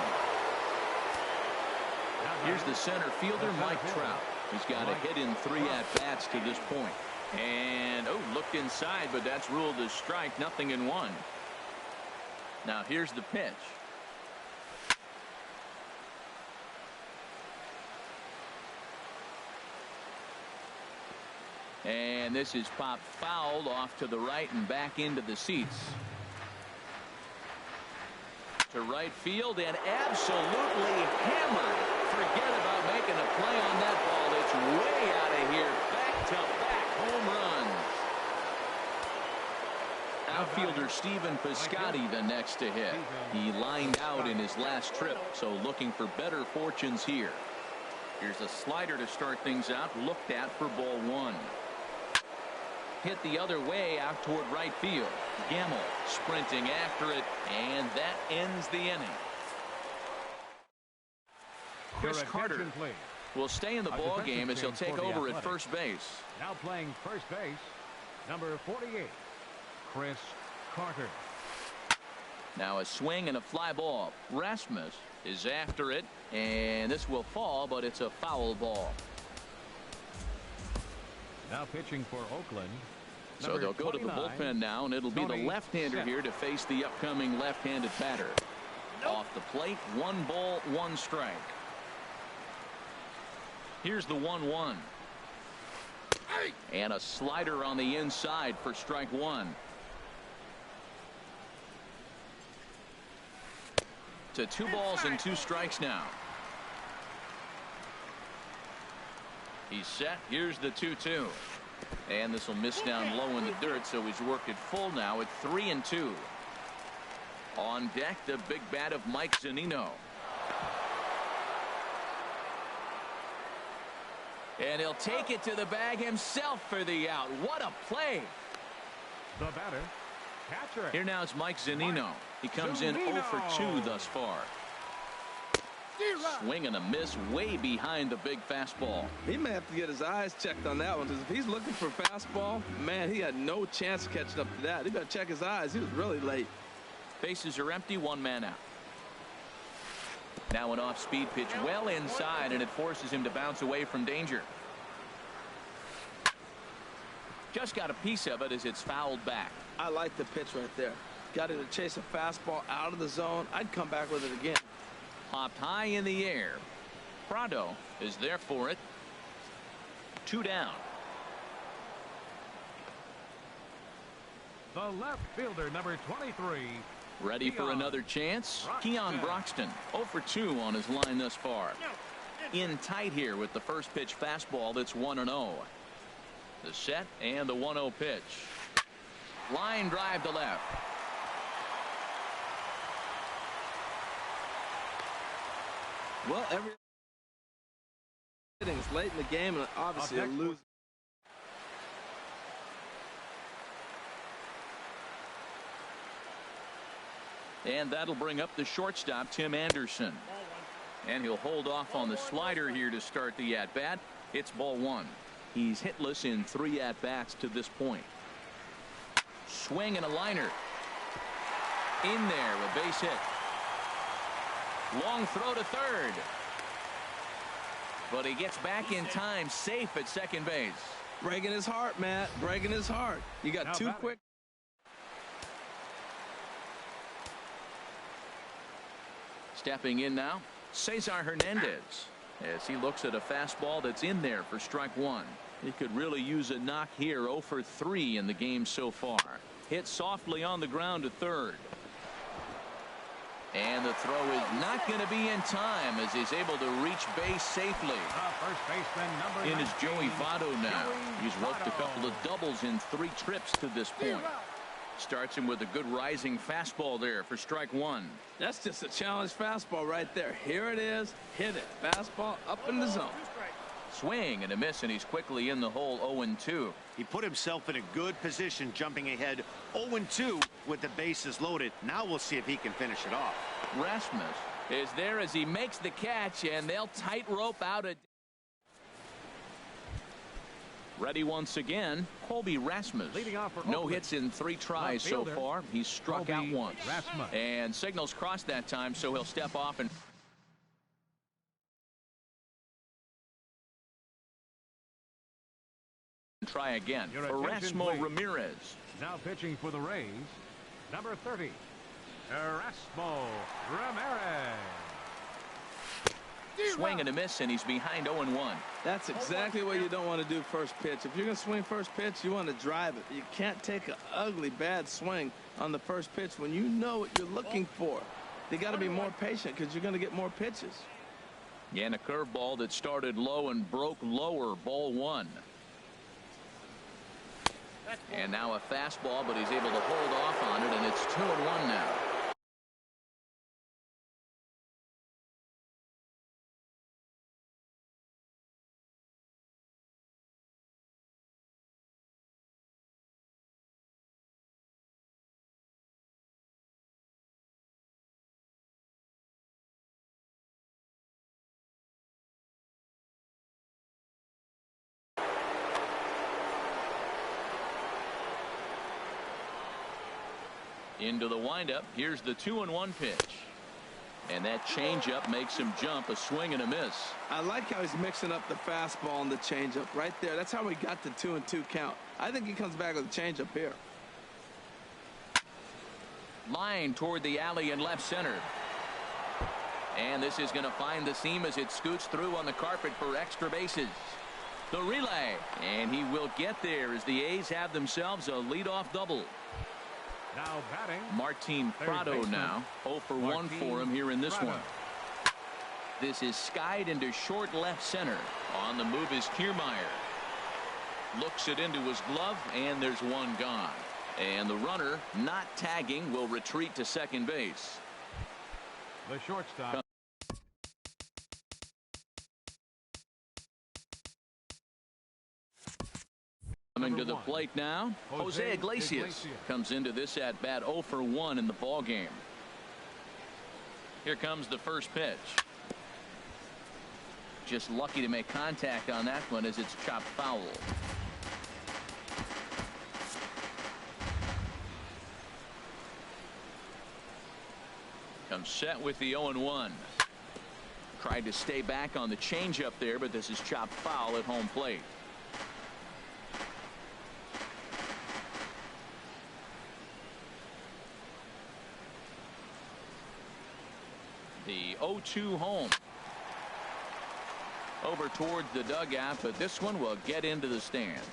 Here's the center fielder, Mike Trout. He's got a hit in 3 at-bats to this point. And, oh, looked inside, but that's ruled as strike, 0-1. Now here's the pitch. And this is popped fouled off to the right and back into the seats. To right field and absolutely hammered. Forget about making a play on that ball. It's way out of here. Back-to-back home runs. Outfielder Stephen Piscotty the next to hit. He lined out in his last trip, so looking for better fortunes here. Here's a slider to start things out. Looked at for ball 1. Hit the other way out toward right field. Gamble sprinting after it, and that ends the inning. Chris Carter will stay in the ball game as he'll take over at first base. Now playing first base, number 48, Chris Carter. Now a swing and a fly ball. Rasmus is after it, and this will fall, but it's a foul ball. Now pitching for Oakland. So they'll go to the bullpen now, and it'll be the left-hander here to face the upcoming left-handed batter. Off the plate, 1 ball, 1 strike. Here's the 1-1. And a slider on the inside for strike 1. To 2 balls and 2 strikes now. He's set. Here's the 2-2. And this will miss down low in the dirt, so he's worked it full now at 3-2. On deck, the big bat of Mike Zunino. And he'll take it to the bag himself for the out. What a play. The batter, catcher. Here now is Mike Zunino. He comes in 0 for 2 thus far. Swing and a miss way behind the big fastball. He may have to get his eyes checked on that one, because if he's looking for fastball, man, he had no chance of catching up to that. He better check his eyes. He was really late. Bases are empty, 1 man out. Now an off-speed pitch well inside, and it forces him to bounce away from danger. Just got a piece of it as it's fouled back. I like the pitch right there. Got it to chase a fastball out of the zone. I'd come back with it again. Popped high in the air. Prado is there for it. 2 down. The left fielder, number 23. Ready for another chance. Keon Broxton 0 for 2 on his line thus far. In tight here with the first pitch fastball that's 1-0. The set and the 1-0 pitch. Line drive to left. Well, every innings late in the game, and obviously a lose. And that'll bring up the shortstop, Tim Anderson. And he'll hold off on the slider here to start the at-bat. It's ball 1. He's hitless in 3 at-bats to this point. Swing and a liner. In there, a base hit. Long throw to third. But he gets back in time, safe at second base. Breaking his heart, Matt. Breaking his heart. You got 2 quick. Stepping in now, Cesar Hernandez, as he looks at a fastball that's in there for strike 1. He could really use a knock here. 0 for 3 in the game so far. Hit softly on the ground to third. And the throw is not going to be in time as he's able to reach base safely. First baseman, number In is 19, Joey Votto now. Joey He's worked a Votto. couple of doubles in 3 trips to this point. Starts him with a good rising fastball there for strike 1. That's just a challenge fastball right there. Here it is. Hit it. Fastball up in the zone. Swing and a miss, and he's quickly in the hole. 0-2. He put himself in a good position, jumping ahead 0-2 with the bases loaded. Now we'll see if he can finish it off. Rasmus is there as he makes the catch, and they'll tightrope out a. Ready once again, Colby Rasmus. Leading off for No Oakland. hits in 3 tries so fielder, far. He's struck Colby out once. Rasmus. And signals crossed that time, so he'll step off and. Try again. Your attention, Erasmo please. Ramirez. Now pitching for the Rays, number 30, Erasmo Ramirez. Swing and a miss, and he's behind 0-1. That's exactly what you don't want to do first pitch. If you're going to swing first pitch, you want to drive it. You can't take an ugly, bad swing on the first pitch when you know what you're looking for. You got to be more patient because you're going to get more pitches. And a curveball that started low and broke lower. Ball 1. And now a fastball, but he's able to hold off on it, and it's 2-1 now. Into the windup. Here's the 2-1 pitch. And that changeup makes him jump. A swing and a miss. I like how he's mixing up the fastball and the changeup right there. That's how we got the 2-2 count. I think he comes back with a changeup here. Line toward the alley in left center. And this is going to find the seam as it scoots through on the carpet for extra bases. The relay. And he will get there as the A's have themselves a leadoff double. Now batting, Martin third Prado baseman, now 0 for 1 for him here in this Prado. one. This is skied into short left center. On the move is Kiermaier. Looks it into his glove, and there's one gone. And the runner, not tagging, will retreat to second base. The shortstop. Coming to Number the 1. plate now, Jose Iglesias comes into this at bat 0 for 1 in the ball game. Here comes the first pitch. Just lucky to make contact on that one as it's chopped foul. Comes set with the 0-1. Tried to stay back on the changeup there, but this is chopped foul at home plate. The 0-2 home. Over towards the dugout, but this one will get into the stands.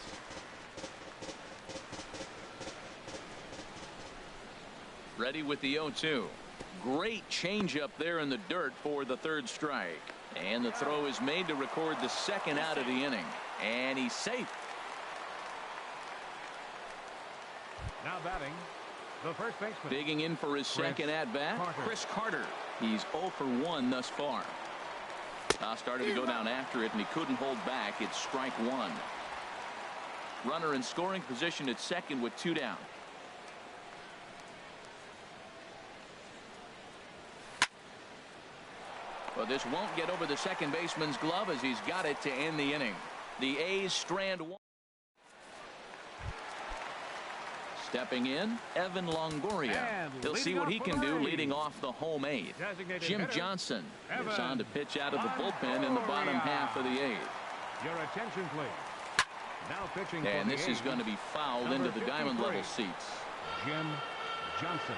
Ready with the 0-2. Great changeup there in the dirt for the third strike. And the throw is made to record the second out of the inning. And he's safe. Now batting, the first baseman. Digging in for his second at-bat, Chris Carter. He's 0 for 1 thus far. Started to go down after it, and he couldn't hold back. It's strike one. Runner in scoring position at second with 2 down. Well, this won't get over the second baseman's glove as he's got it to end the inning. The A's strand one. Stepping in, Evan Longoria. He'll see what he can do leading off the home 8. Jim Johnson is on to pitch out of the bullpen in the bottom half of the 8th. Your attention, please. Now pitching. And this is going to be fouled into the diamond level seats. Jim Johnson.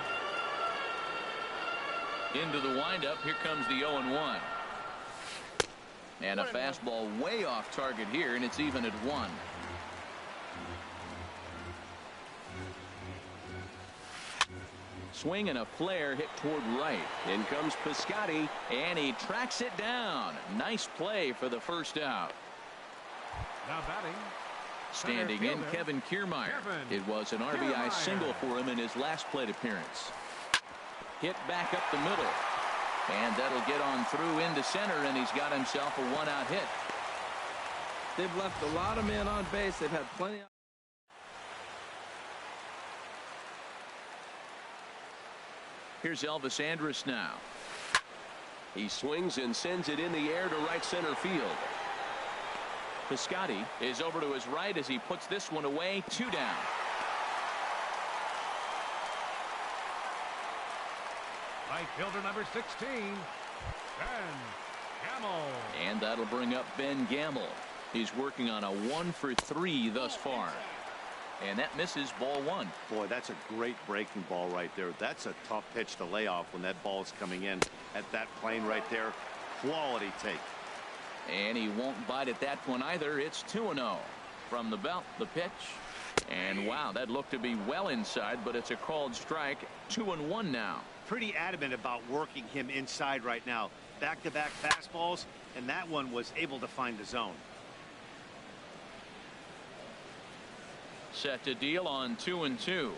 Into the windup. Here comes the 0-1. And a fastball way off target here, and it's even at 1. Swing and a flare hit toward right. In comes Piscotty, and he tracks it down. Nice play for the first out. Now batting. Standing in, Kevin Kiermaier. It was an RBI single for him in his last plate appearance. Hit back up the middle. And that'll get on through into center, and he's got himself a 1-out hit. They've left a lot of men on base. They've had plenty of... Here's Elvis Andrus now. He swings and sends it in the air to right center field. Piscotty is over to his right as he puts this one away. 2 down. Right fielder number 16, Ben Gamel. And that'll bring up Ben Gamel. He's working on a 1 for 3 thus far. And that misses, ball 1. Boy, that's a great breaking ball right there. That's a tough pitch to lay off when that ball is coming in at that plane right there. Quality take. And he won't bite at that one either. It's 2-0 from the belt. The pitch. And wow, that looked to be well inside, but it's a called strike. 2-1 now. Pretty adamant about working him inside right now. Back-to-back fastballs, and that one was able to find the zone. Set to deal on 2-2.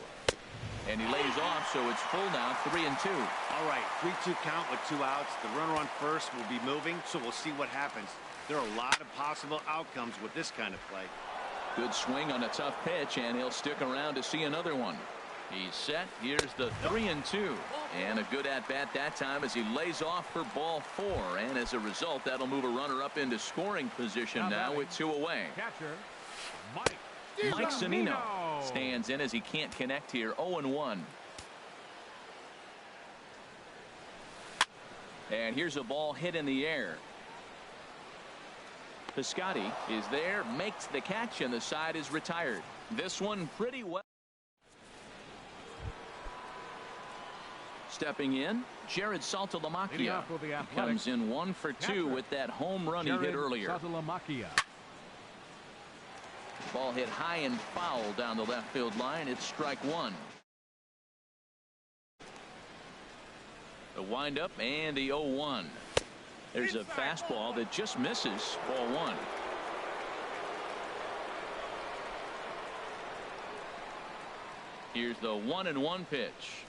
And he lays off, so it's full now, 3-2. All right, 3-2 count with 2 outs. The runner on first will be moving, so we'll see what happens. There are a lot of possible outcomes with this kind of play. Good swing on a tough pitch, and he'll stick around to see another one. He's set. Here's the 3-2. And a good at-bat that time as he lays off for ball 4. And as a result, that'll move a runner up into scoring position now with 2 away. Catcher, Mike Zunino stands in as he can't connect here. 0-1. And here's a ball hit in the air. Piscotty is there, makes the catch, and the side is retired. This one pretty well. Stepping in, Jared Saltalamacchia comes in 1 for 2 with that home run he hit earlier. Ball hit high and foul down the left field line. It's strike 1. The windup and the 0-1. There's a fastball that just misses, ball 1. Here's the 1-1 pitch.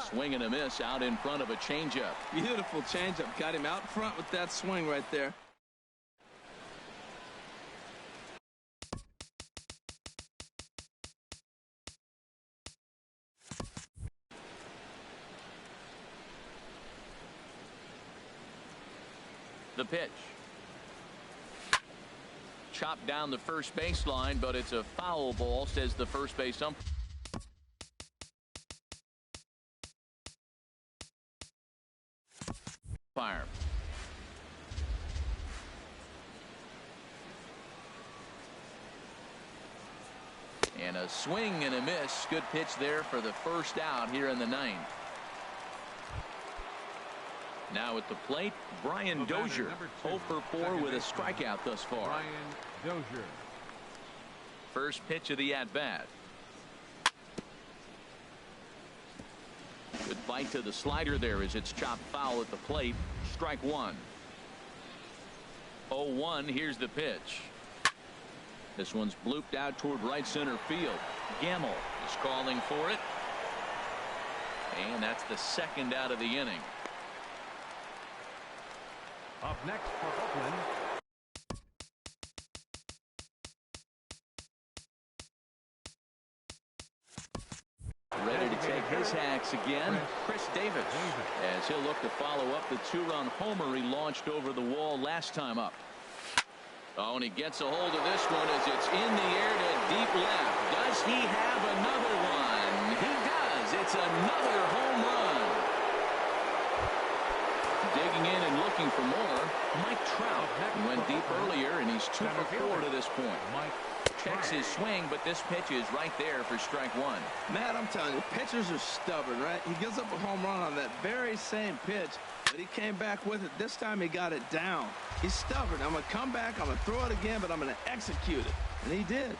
Swing and a miss out in front of a changeup. Beautiful changeup. Got him out front with that swing right there. The pitch. Chopped down the first baseline, but it's a foul ball, says the first base umpire. Fire. And a swing and a miss. Good pitch there for the first out here in the 9th. Now at the plate, Brian Dozier, 0 for 4 with a strikeout thus far. Brian Dozier. First pitch of the at-bat. Good bite to the slider there as it's chopped foul at the plate. Strike one. 0-1. Here's the pitch. This one's blooped out toward right center field. Gamble is calling for it. And that's the second out of the inning. Up next for Oakland. Ready to take his hacks again, Chris Davis, as he'll look to follow up the two-run homer he launched over the wall last time up. Oh, and he gets a hold of this one as it's in the air to deep left. Does he have another one? He does. It's another home run. Digging in and looking for more, Mike Trout. He went deep earlier, and he's 2 for 4 to this point. Checks his swing, but this pitch is right there for strike one. Matt, I'm telling you, pitchers are stubborn, right? He gives up a home run on that very same pitch, but he came back with it. This time he got it down. He's stubborn. I'm going to come back, I'm going to throw it again, but I'm going to execute it. And he did.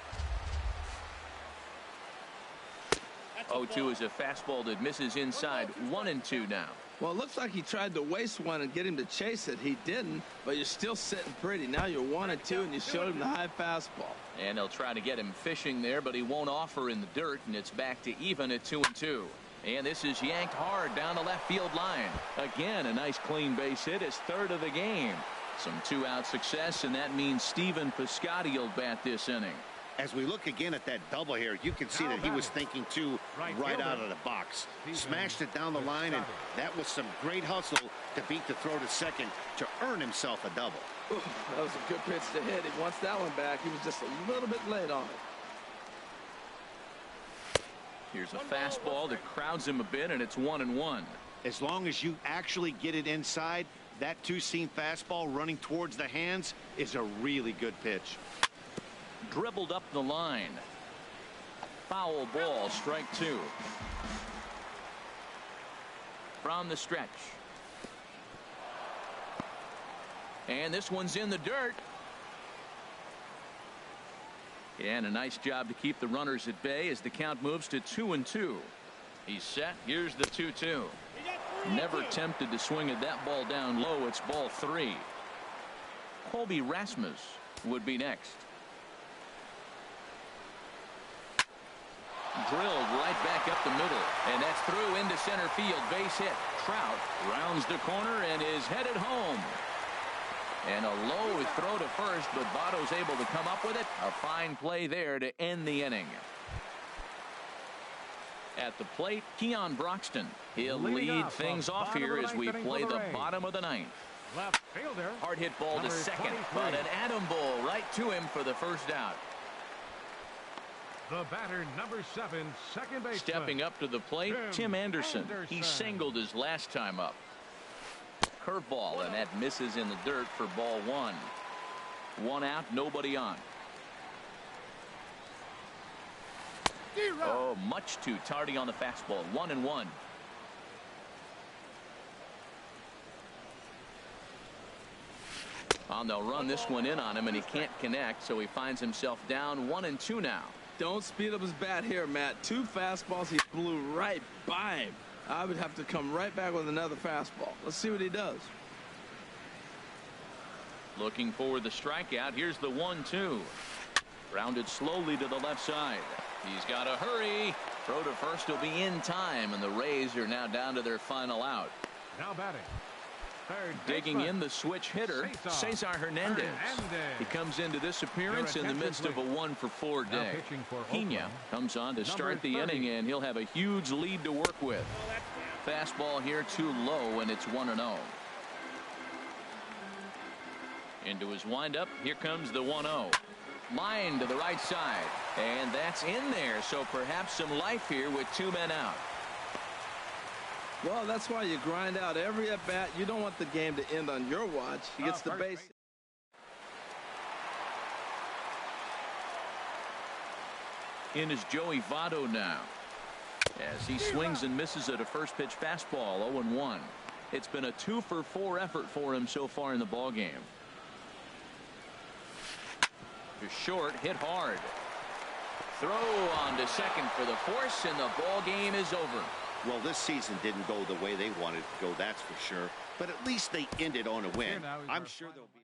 0-2 is a fastball that misses inside. 1-2 now. Well, it looks like he tried to waste one and get him to chase it. He didn't, but you're still sitting pretty. Now you're 1-2, and you showed him the high fastball. And they'll try to get him fishing there, but he won't offer in the dirt, and it's back to even at 2-2. And this is yanked hard down the left field line. Again, a nice clean base hit, his third of the game. Some two-out success, and that means Stephen Piscotty will bat this inning. As we look again at that double here, you can see that he was thinking too right out of the box. Smashed it down the line, and that was some great hustle to beat the throw to second to earn himself a double. Ooh, that was a good pitch to hit. He wants that one back. He was just a little bit late on it. Here's a fastball that crowds him a bit, and it's 1-1. As long as you actually get it inside, that two-seam fastball running towards the hands is a really good pitch. Dribbled up the line. Foul ball, strike two. From the stretch. And this one's in the dirt. And a nice job to keep the runners at bay as the count moves to 2-2. He's set. Here's the 2-2. Never tempted to swing at that ball down low. It's ball three. Colby Rasmus would be next. Drilled right back up the middle, and that's through into center field. Base hit. Trout rounds the corner and is headed home. And a low throw to first, but Votto's able to come up with it. A fine play there to end the inning. At the plate, Keon Broxton. He'll lead things off here as we play the bottom of the ninth. Left fielder. Hard hit ball to second, but an atom ball right to him for the first out. The batter, number 7, second baseman. Stepping up to the plate, Tim Anderson. He singled his last time up. Curveball, and that misses in the dirt for ball one. One out, nobody on. Oh, much too tardy on the fastball. 1-1. And they'll run this one in on him, and he can't connect, so he finds himself down 1-2 now. Don't speed up his bat here, Matt. Two fastballs, he blew right by him. I would have to come right back with another fastball. Let's see what he does. Looking for the strikeout. Here's the 1-2. Rounded slowly to the left side. He's got to hurry. Throw to first will be in time, and the Rays are now down to their final out. Now batting. Digging in the switch hitter, Cesar Hernandez. He comes into this appearance in the midst of a 1-for-4 day. Pena comes on to start the inning, and he'll have a huge lead to work with. Fastball here too low, and it's 1-0. Into his windup, here comes the 1-0. Line to the right side, and that's in there, so perhaps some life here with two men out. Well, that's why you grind out every at-bat. You don't want the game to end on your watch. He gets the base. In is Joey Votto now, as he swings and misses at a first pitch fastball. 0-1. It's been a 2-for-4 effort for him so far in the ball game. To short, hit hard. Throw on to second for the force, and the ball game is over. Well, this season didn't go the way they wanted it to go, that's for sure. But at least they ended on a win. I'm sure they'll be